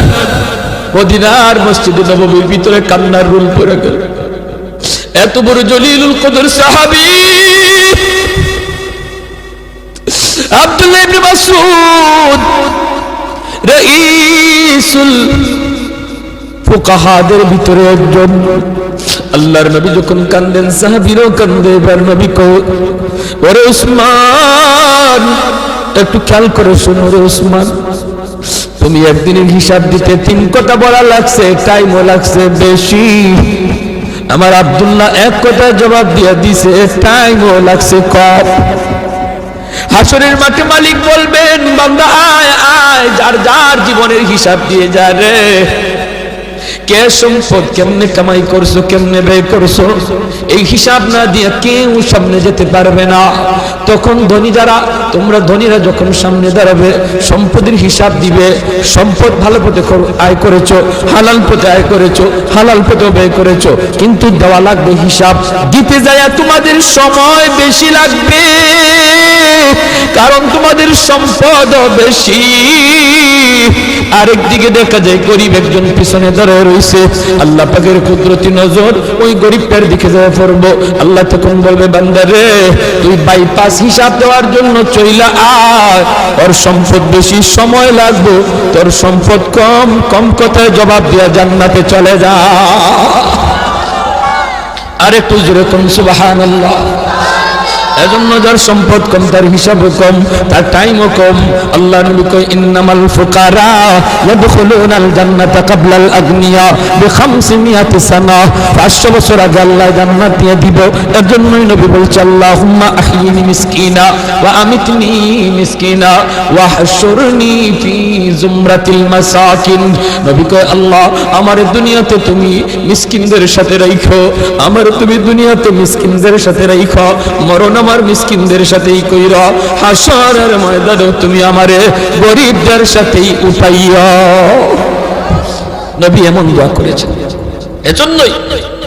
মদিনার মসজিদে নববীর ভিতরে কান্নার রুল পড়ে গেল। এত বড় জলিলুল কদর সাহাবী আব্দুল্লাহ ইবনে মাসউদ, রাইসুল ফুকাহাদের ভিতরে একজন। আল্লাহর নবী যখন কান্দেন, সাহাবীরাও কান্দে। এবার নবী কয়, ওরে উসমান, একটু খেয়াল করে শোনো রে উসমান, তুমি একদিনের হিসাব দিতে 3 কথা বলা লাগছে, টাইমও লাগছে বেশি। আমার আব্দুল্লাহ 1 কথা জবাব দিয়ে দিছে, টাইমও লাগছে কম। হাসরের মাঠে মালিক বলবেন, বান্দা আয় আয়, যার যার জীবনের হিসাব দিয়ে যা রে। কে সম্পদ কেমনে কামাই করছো, কেমনে ব্যয় করছো, এই হিসাব না দিয়ে কেউ সামনে যেতে পারবে না। তখন ধনী যারা, তোমরা ধনীরা যখন সামনে দাঁড়াবে, সম্পদের হিসাব দিবে। সম্পদ ভালো পথে আয় করেছো, হালাল পথে আয় করেছো, হালাল পথে ব্যয় করেছো, কিন্তু দেওয়া লাগবে হিসাব। দিতে যায় তোমাদের সময় বেশি লাগবে, কারণ তোমাদের সম্পদ বেশি। আরেকদিকে দেখা যায় গরিব একজন পিছনে দাঁড়িয়ে রয়েছে। আল্লাহ পাকের কুদরতি নজর ওই গরিবটার দিকে যায় পড়বো। আল্লাহ তখন বলবে, বান্দা রে, তুই বাইপাস হিসাব দেওয়ার জন্য চইলা আয়, ওর সম্পদ বেশি, সময় লাগবে, তোর সম্পদ কম, কম কথায় জবাব দিয়া জান্নাতে চলে যা। আরেকটু জোরে কোন সুবহানাল্লাহ। এজন্য যার সম্পদ কম, তার হিসাবও কম, তার টাইমও কম। আল্লাহ নবী কয় ইন্নামাল ফুকারা ইয়াদখুলুনাল জান্নাতা ক্বাবলাল আগনিয়া বি500 সানা। 500 বছর আগে আল্লাহ জান্নাত দিয়ে দিব। এজন্যই নবী বলছে আল্লাহুম্মা আহইনি মিসকিনা ওয়া আমিতনি মিসকিনা ওয়া হাশুরনি ফি জুমরাতিল মাসাকিন। নবী কয় আল্লাহ আমার দুনিয়াতে তুমি মিসকিনদের সাথে রাখো, আমার তুমি দুনিয়াতে মিসকিনদের সাথে রাখো, মরণ আমার মিসকিনদের সাথেই কইরা, হাসরের ময়দানে তুমি আমারে গরিবদের সাথেই উঠাইয়া। নবী এমন দোয়া করেছেন। এজন্যই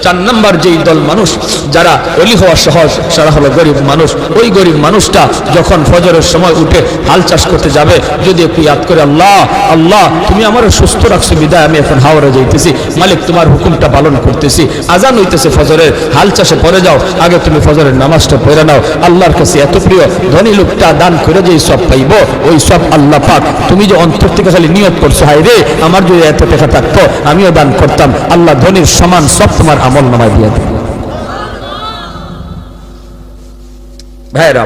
4 নাম্বার যেই দল মানুষ যারা ওলি হওয়া সহজ, সারা হলো গরিব মানুষ। ওই গরিব মানুষটা যখন ফজরের সময় উঠে হাল চাষ করতে যাবে, যদি একটু ইয়াদ করে আল্লাহ আল্লাহ তুমি আমার সুস্থ রাখছো বিদায় আমি এখন হাওড়ে যাইতেছি, মালিক তোমার হুকুমটা পালন করতেছি, আজান হইতেছে ফজরের, হাল চাষে পরে যাও, আগে তুমি ফজরের নামাজটা পড়ে নাও। আল্লাহর কাছে এত প্রিয়, ধনী লোকটা দান করে যেই সব পাইব, ওই সব আল্লাহ পাক তুমি যে অন্তর থেকে খালি নিয়ত করছো, হায় রে আমার যদি এত টাকা থাকতো আমিও দান করতাম, আল্লাহ ধনীর সমান সব তোমার আমল নামায় দিয়ে দেবে। ভাইরা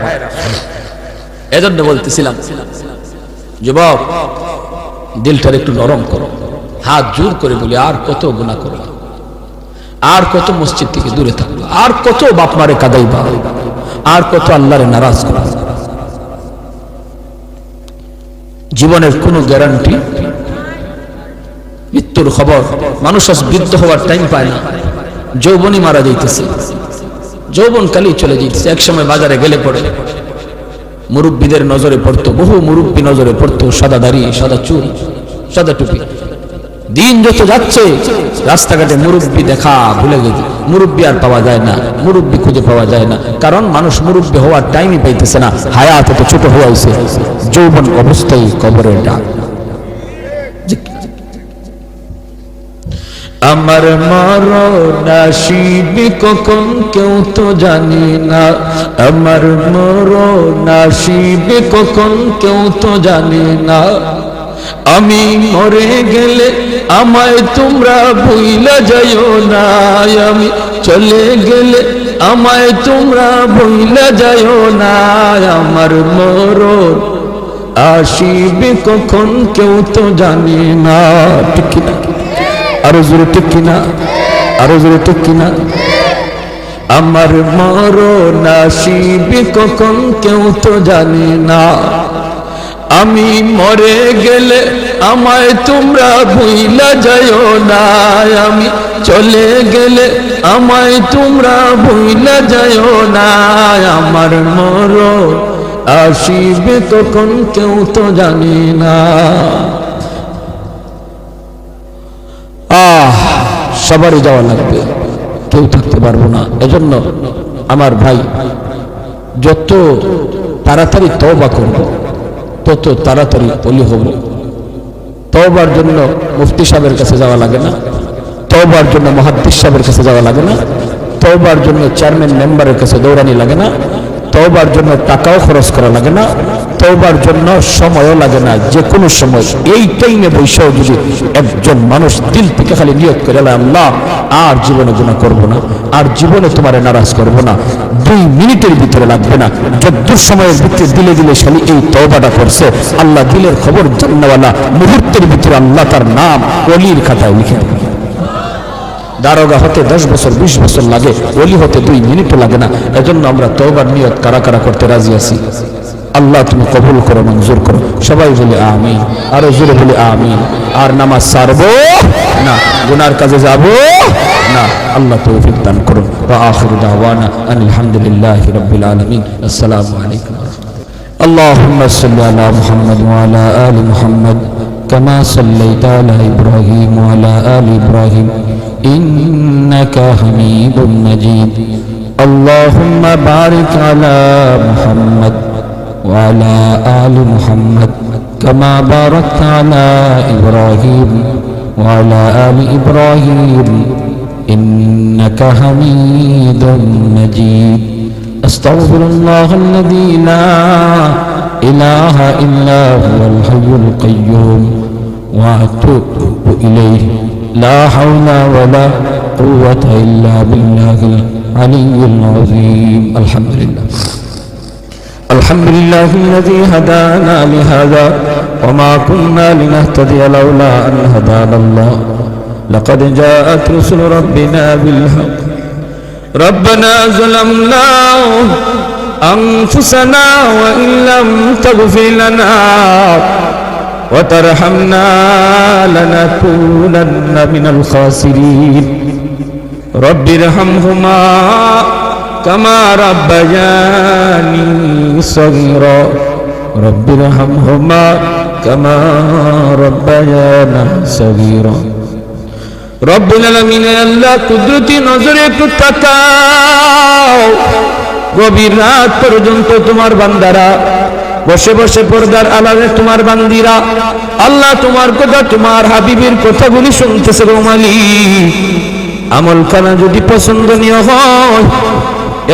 এজন্য বলতেছিলাম যুবক দিলটার একটু নরম করো, হাত জোর করে বলি আর কত গুনাহ করো, আর কত মসজিদ থেকে দূরে থাকলো, আর কত বাপ মারে কাদাইবা, আর কত আল্লাহরে নারাজ করা। জীবনের কোনো গ্যারান্টি, মৃত্যুর খবর, মানুষ আজ বৃদ্ধ হওয়ার টাইম পায় না, যৌবনই মারা যাইতেছে, যৌবন কালি চলে যাইতেছে। একসময় বাজারে গেলে পড়ে মুরব্বীদের নজরে পড়তো, বহু মুরব্বী নজরে পড়তো, সাদা দাড়ি, সাদা চুল, সাদা টুপি। দিন যত যাচ্ছে রাস্তাঘাটে মুরব্বী দেখা ভুলে গেছে, মুরব্বী আর পাওয়া যায় না, মুরব্বী খুঁজে পাওয়া যায় না, কারণ মানুষ মুরব্বী হওয়ার টাইমই পাইতেছে না, হায়াত এত ছোট হয়েছে, যৌবন অবস্থায় কবরের ডাক। আমার মরণ আসিবে কখন কেউ তো জানি না, আমার মরণ আসিবে কখন কেউ তো জানি না, আমি মরে গেলে আমায় তোমরা ভুইলা যাইও না, আমি চলে গেলে আমায় তোমরা ভুইলা যাইও না, আমার মরণ আসিবে কখন কেউ তো জানি না। ঠিক না? আরো জোরে ঠিক কিনা, আরো জোরে ঠিক কিনা। আমার মরণ আসিবে কখন কেউ তো জানে না, আমি মরে গেলে আমায় তোমরা ভুইলা যাইও না, আমি চলে গেলে আমায় তোমরা ভুইলা যাইও না, আমার মরণ আসিবে কখন কেউ তো জানে না। সবারই যাওয়া লাগবে, কেউ থাকতে পারবো না। এজন্য আমার ভাই যত তাড়াতাড়ি তওবা করব তত তাড়াতাড়ি ওলি হব। তওবার জন্য মুফতি সাহেবের কাছে যাওয়া লাগে না, তওবার জন্য মুহাদ্দিস সাহেবের কাছে যাওয়া লাগে না, তওবার জন্য চেয়ারম্যান মেম্বারের কাছে দৌড়ানি লাগে না, তওবার জন্য টাকাও খরচ করা লাগে না, তওবার জন্য সময়ও লাগে না। যে কোনো সময় এই টাইমে বৈশাও যদি একজন মানুষ দিল থেকে খালি নিয়ত করে আল্লাহ আর জীবনে গুনাহ করব না, আর জীবনে তোমারে নারাজ করব না, 2 মিনিটের ভিতরে লাগবে না, যদ্দূর সময়ের ভিতরে দিলে দিলে খালি এই তওবাটা করছে, আল্লাহ দিলের খবর জান্নাওয়ালা মুহূর্তের ভিতরে আল্লাহ তার নাম ওলির খাতায় লিখে দেবে। দারোগা হতে 10 বছর 20 বছর লাগে, ওলি হতে 2 মিনিটও লাগে না। এজন্য আমরা তওবার নিয়ত কারা কারা করতে রাজি আছি? আল্লাহ তুমি কবুল করো, মঞ্জুর করো। সবাই বলে আমিন, আরো জোরে বলে আমিন। আর নামাজ ছাড়বো না, গুনার কাজে যাব না। আল্লাহ তৌফিক দান করুন। ওয়া আখিরু দাওয়ানা আলহামদুলিল্লাহি রাব্বিল আলামিন। আসসালামু আলাইকুম ওয়া রাহমাতুল্লাহ। আল্লাহুম্মা সাল্লি আলা মুহাম্মাদ ওয়া আলা আলি মুহাম্মাদ কামা সাল্লাইতা আলা ইব্রাহিম ওয়া আলা আলি ইব্রাহিম ইন্নাকা হামিদুম মাজিদ। আল্লাহুম্মা বারিক আলা মুহাম্মাদ وعلى آل محمد كما باركت على إبراهيم وعلى آل إبراهيم إنك حميد مجيد. أستغفر الله الذي لا إله إلا هو الحي القيوم وأتوب إليه. لا حول ولا قوة إلا بالله العلي العظيم. الحمد لله. الحمد لله الذي هدانا لهذا وما كنا لنهتدي لولا أن هدانا الله لقد جاءت رسل ربنا بالحق ربنا ظلمنا أنفسنا وإن لم تغفر لنا وترحمنا لنكونن من الخاسرين رب ارحمهما كما ربياني صغيرا رب ارحمهما كما ربيانا صغيرا رب العالمين আল্লাহ কুদরতি নজরে একটু তাকাও গভীর রাত পর্যন্ত তোমার বান্দারা বসে বসে পর্দার আড়ালে তোমার বান্দিরা আল্লাহ তোমার কথা তোমার হাবিবের কথাগুলি শুনতেছে গো মালিক আমল খানা যদি পছন্দনীয় হয়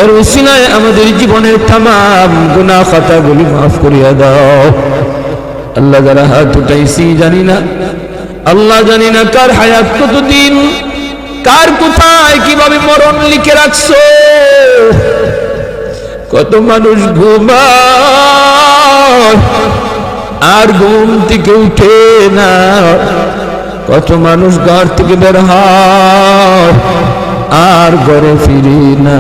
এর উসিলায় আমাদের জীবনের तमाम গুনাহ খাতাগুলি maaf করিয়া দাও আল্লাহ যারা হাত উঠাইছি জানি না আল্লাহ জানি না কার হায়াত কতদিন কার কোথায় কিভাবে মরণ লিখে রাখছো কত মানুষ ঘুমায় আর ঘুম থেকে উঠে না কত মানুষ ঘর থেকে বের হয় আর ঘরে ফিরে না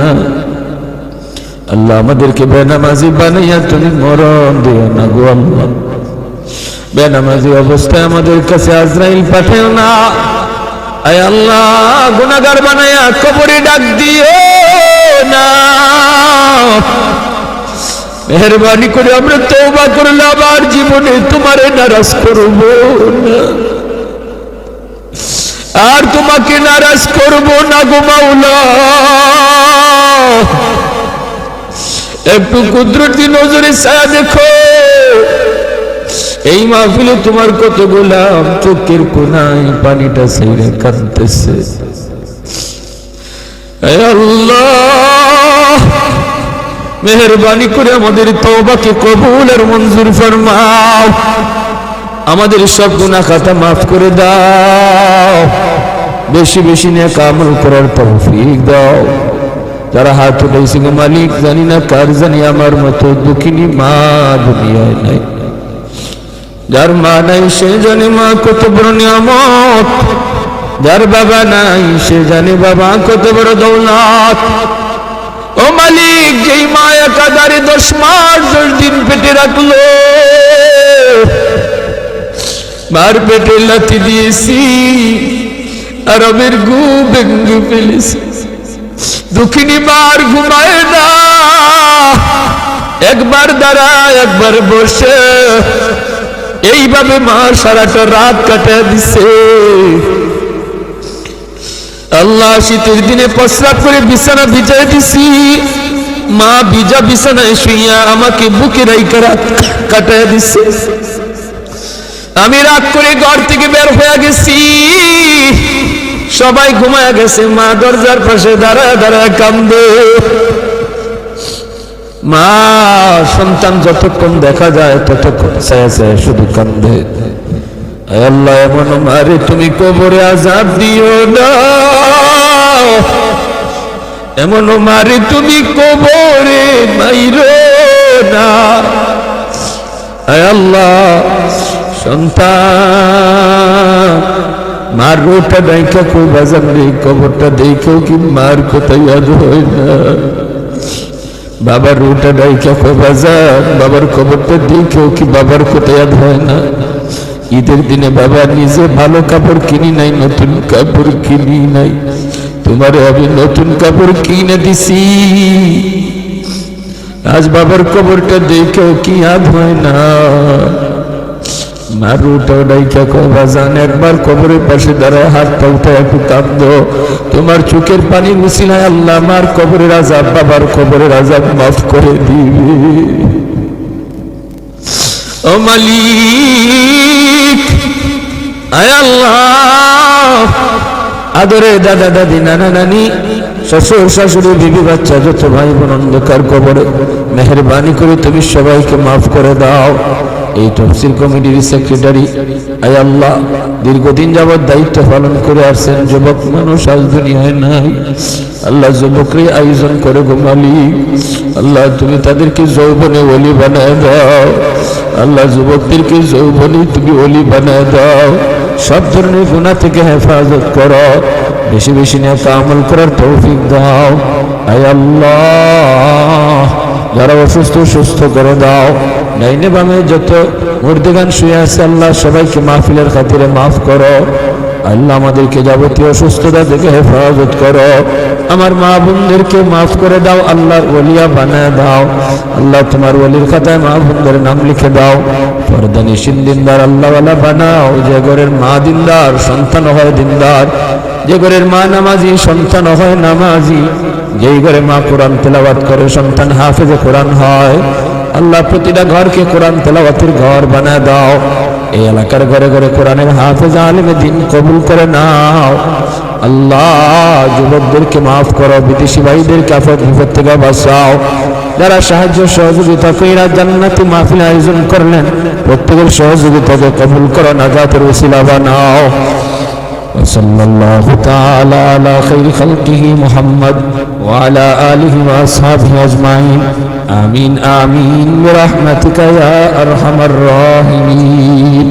আল্লাহ আমাদেরকে বেনামাজি বানাইয়া তুমি মরণ দিও না গো আল্লাহ বেনামাজি অবস্থায় আমাদের কাছে আজরাইল পাঠাও না আয় আল্লাহ গুনাহগার বানাইয়া কবরে ডাক দিও না মেহেরবানি করে আমরা তওবা করলে আবার জীবনে তোমারে নারাজ করব না আর তোমাকে নারাজ করব না গো মাওলা একটু কুদরতি নজরে ছায়া দেখো এই মাহফিলে তোমার কত গোলাম চোখের কোনায় পানিটা ছেড়ে কাঁদতেছে হে আল্লাহ মেহেরবানি করে আমাদের তওবাকে কবুল আর মঞ্জুর ফরমাও আমাদের সব গুনাহ খাতা maaf করে দাও বেশি বেশি নেক আমল করার তৌফিক দাও যারা হাত উঠাইছে গো মালিক জানি না কার জানি আমার মতো দুঃখিনী মা দুনিয়ায় নাই যার মা নাই সে জানে মা কত বড় নিয়ামত যার বাবা নাই সে জানে বাবা কত বড় দৌলত ও মালিক যেই মা একাধারে 10 মাস 10 দিন পেটে রাখলো মার পেটে লাথি দিয়েছি আর আমের ঘুম ভেঙে ফেলেছি দুঃখিনী মার ঘুমায় না একবার দাঁড়ায় একবার বসে এইভাবে মা সারাটা রাত কাটিয়ে দিছে আল্লাহ শীতের দিনে প্রস্রাব করে বিছানা ভিজায় দিছি মা ভিজা বিছানায় শুইয়া আমাকে বুকে রাইখা রাত কাটিয়ে দিছে আমি রাগ করে ঘর থেকে বের হয়ে গেছি সবাই ঘুমায় গেছে মা দরজার পাশে দাঁড়ায় দাঁড়ায় কান্দে মা সন্তান যতক্ষণ দেখা যায় ততক্ষণ ছায়া ছায়া শুধু কান্দে আল্লাহ এমন মারে তুমি কবরে আযাব দিও না এমন মারে তুমি কবরে মাইরো না আল্লাহ সন্তান মার রোটা দেখা খুব বাজার নেই কবরটা দেখেও কি মার কোথায় ইয়াদ হয় না বাবার রোটা দেখা খুব বাজার বাবার কবরটা দেখেও কি বাবার কোথায় ইয়াদ হয় না ঈদের দিনে বাবা নিজে ভালো কাপড় কিনি নাই নতুন কাপড় কিনি নাই তোমারে আমি নতুন কাপড় কিনে দিছি আজ বাবার কবরটা দেখেও কি ইয়াদ হয় না মারুটা ডাইকা কবাজান একবার কবরের পাশে দাঁড়ায় হাতটা উঠে একটু কাঁদো তোমার চোখের পানি মুছিলায় আল্লাহ আমার কবরের আযাব বাবার কবরের আযাব মাফ করে দিবে ও মালিক আয় আল্লাহ আদরে দাদা দাদি নানা নানি শ্বশুর শাশুড়ি বিবি বাচ্চা যত ভাই বোন অন্ধকার কবরে মেহেরবানি করে তুমি সবাইকে মাফ করে দাও এই তফসির কমিটির সেক্রেটারি আয় আল্লাহ দীর্ঘদিন যাবৎ দায়িত্ব পালন করে আসছেন, যুবক মানুষ আজ দুনিয়ায় নাই। আল্লাহ যুবকরে আয়োজন করে গো মালিক, আল্লাহ তুমি তাদেরকে যৌবনে ওলি বানায় দাও। আল্লাহ যুবকদেরকে যৌবনে তুমি ওলি বানায় দাও। সব ধরনের গুনাহ থেকে হেফাজত করো, বেশি বেশি নেক আমল করার তৌফিক দাও। আয় আল্লাহ, যারা অসুস্থ সুস্থ করে দাও। ডাইনে বামে যত মুর্দেগান শুয়ে আছে আল্লাহ সবাইকে মাহফিলের খাতিরে মাফ করো। আল্লাহ আমাদেরকে যাবতীয় অসুস্থতা থেকে হেফাজত করো। আমার মা বোনদেরকে মাফ করে দাও, আল্লাহর ওলিয়া বানায় দাও। আল্লাহ তোমার ওলির খাতায় মা বোনদের নাম লিখে দাও। পর্দানিশীন দিনদার আল্লাহওয়ালা বানাও। যে ঘরের মা দিনদার, সন্তান হয় দিনদার। যে ঘরের মা নামাজি, সন্তান হয় নামাজি। যেই ঘরে মা কোরআন তেলাওয়াত করে, সন্তান হাফেজে কোরআন হয়। আল্লাহ প্রতিটা ঘরকে কোরআন তেলাওয়াতের ঘর বানায় দাও। এই এলাকার ঘরে ঘরে কোরআনের হাফেজ আলেমে দিন কবুল করে নাও। আল্লাহ যুবকদেরকে মাফ করো, বিদেশি ভাইদেরকে আফত বিপদ থেকে বাঁচাও। যারা সাহায্য সহযোগিতা কইরা জান্নাতি মাহফিল আয়োজন করলেন, প্রত্যেকের সহযোগিতাকে কবুল করো, নাজাতের ওসিলা বানাও। সাল্লাল্লাহু তাআলা আলা খাইরি খালকিহি মুহাম্মদ ওয়া আলা আলিহি ওয়া আসহাবিহি আজমাইন। আমিন আমিন বিরহমাতিকা ইয়া আরহামার রাহিমিন।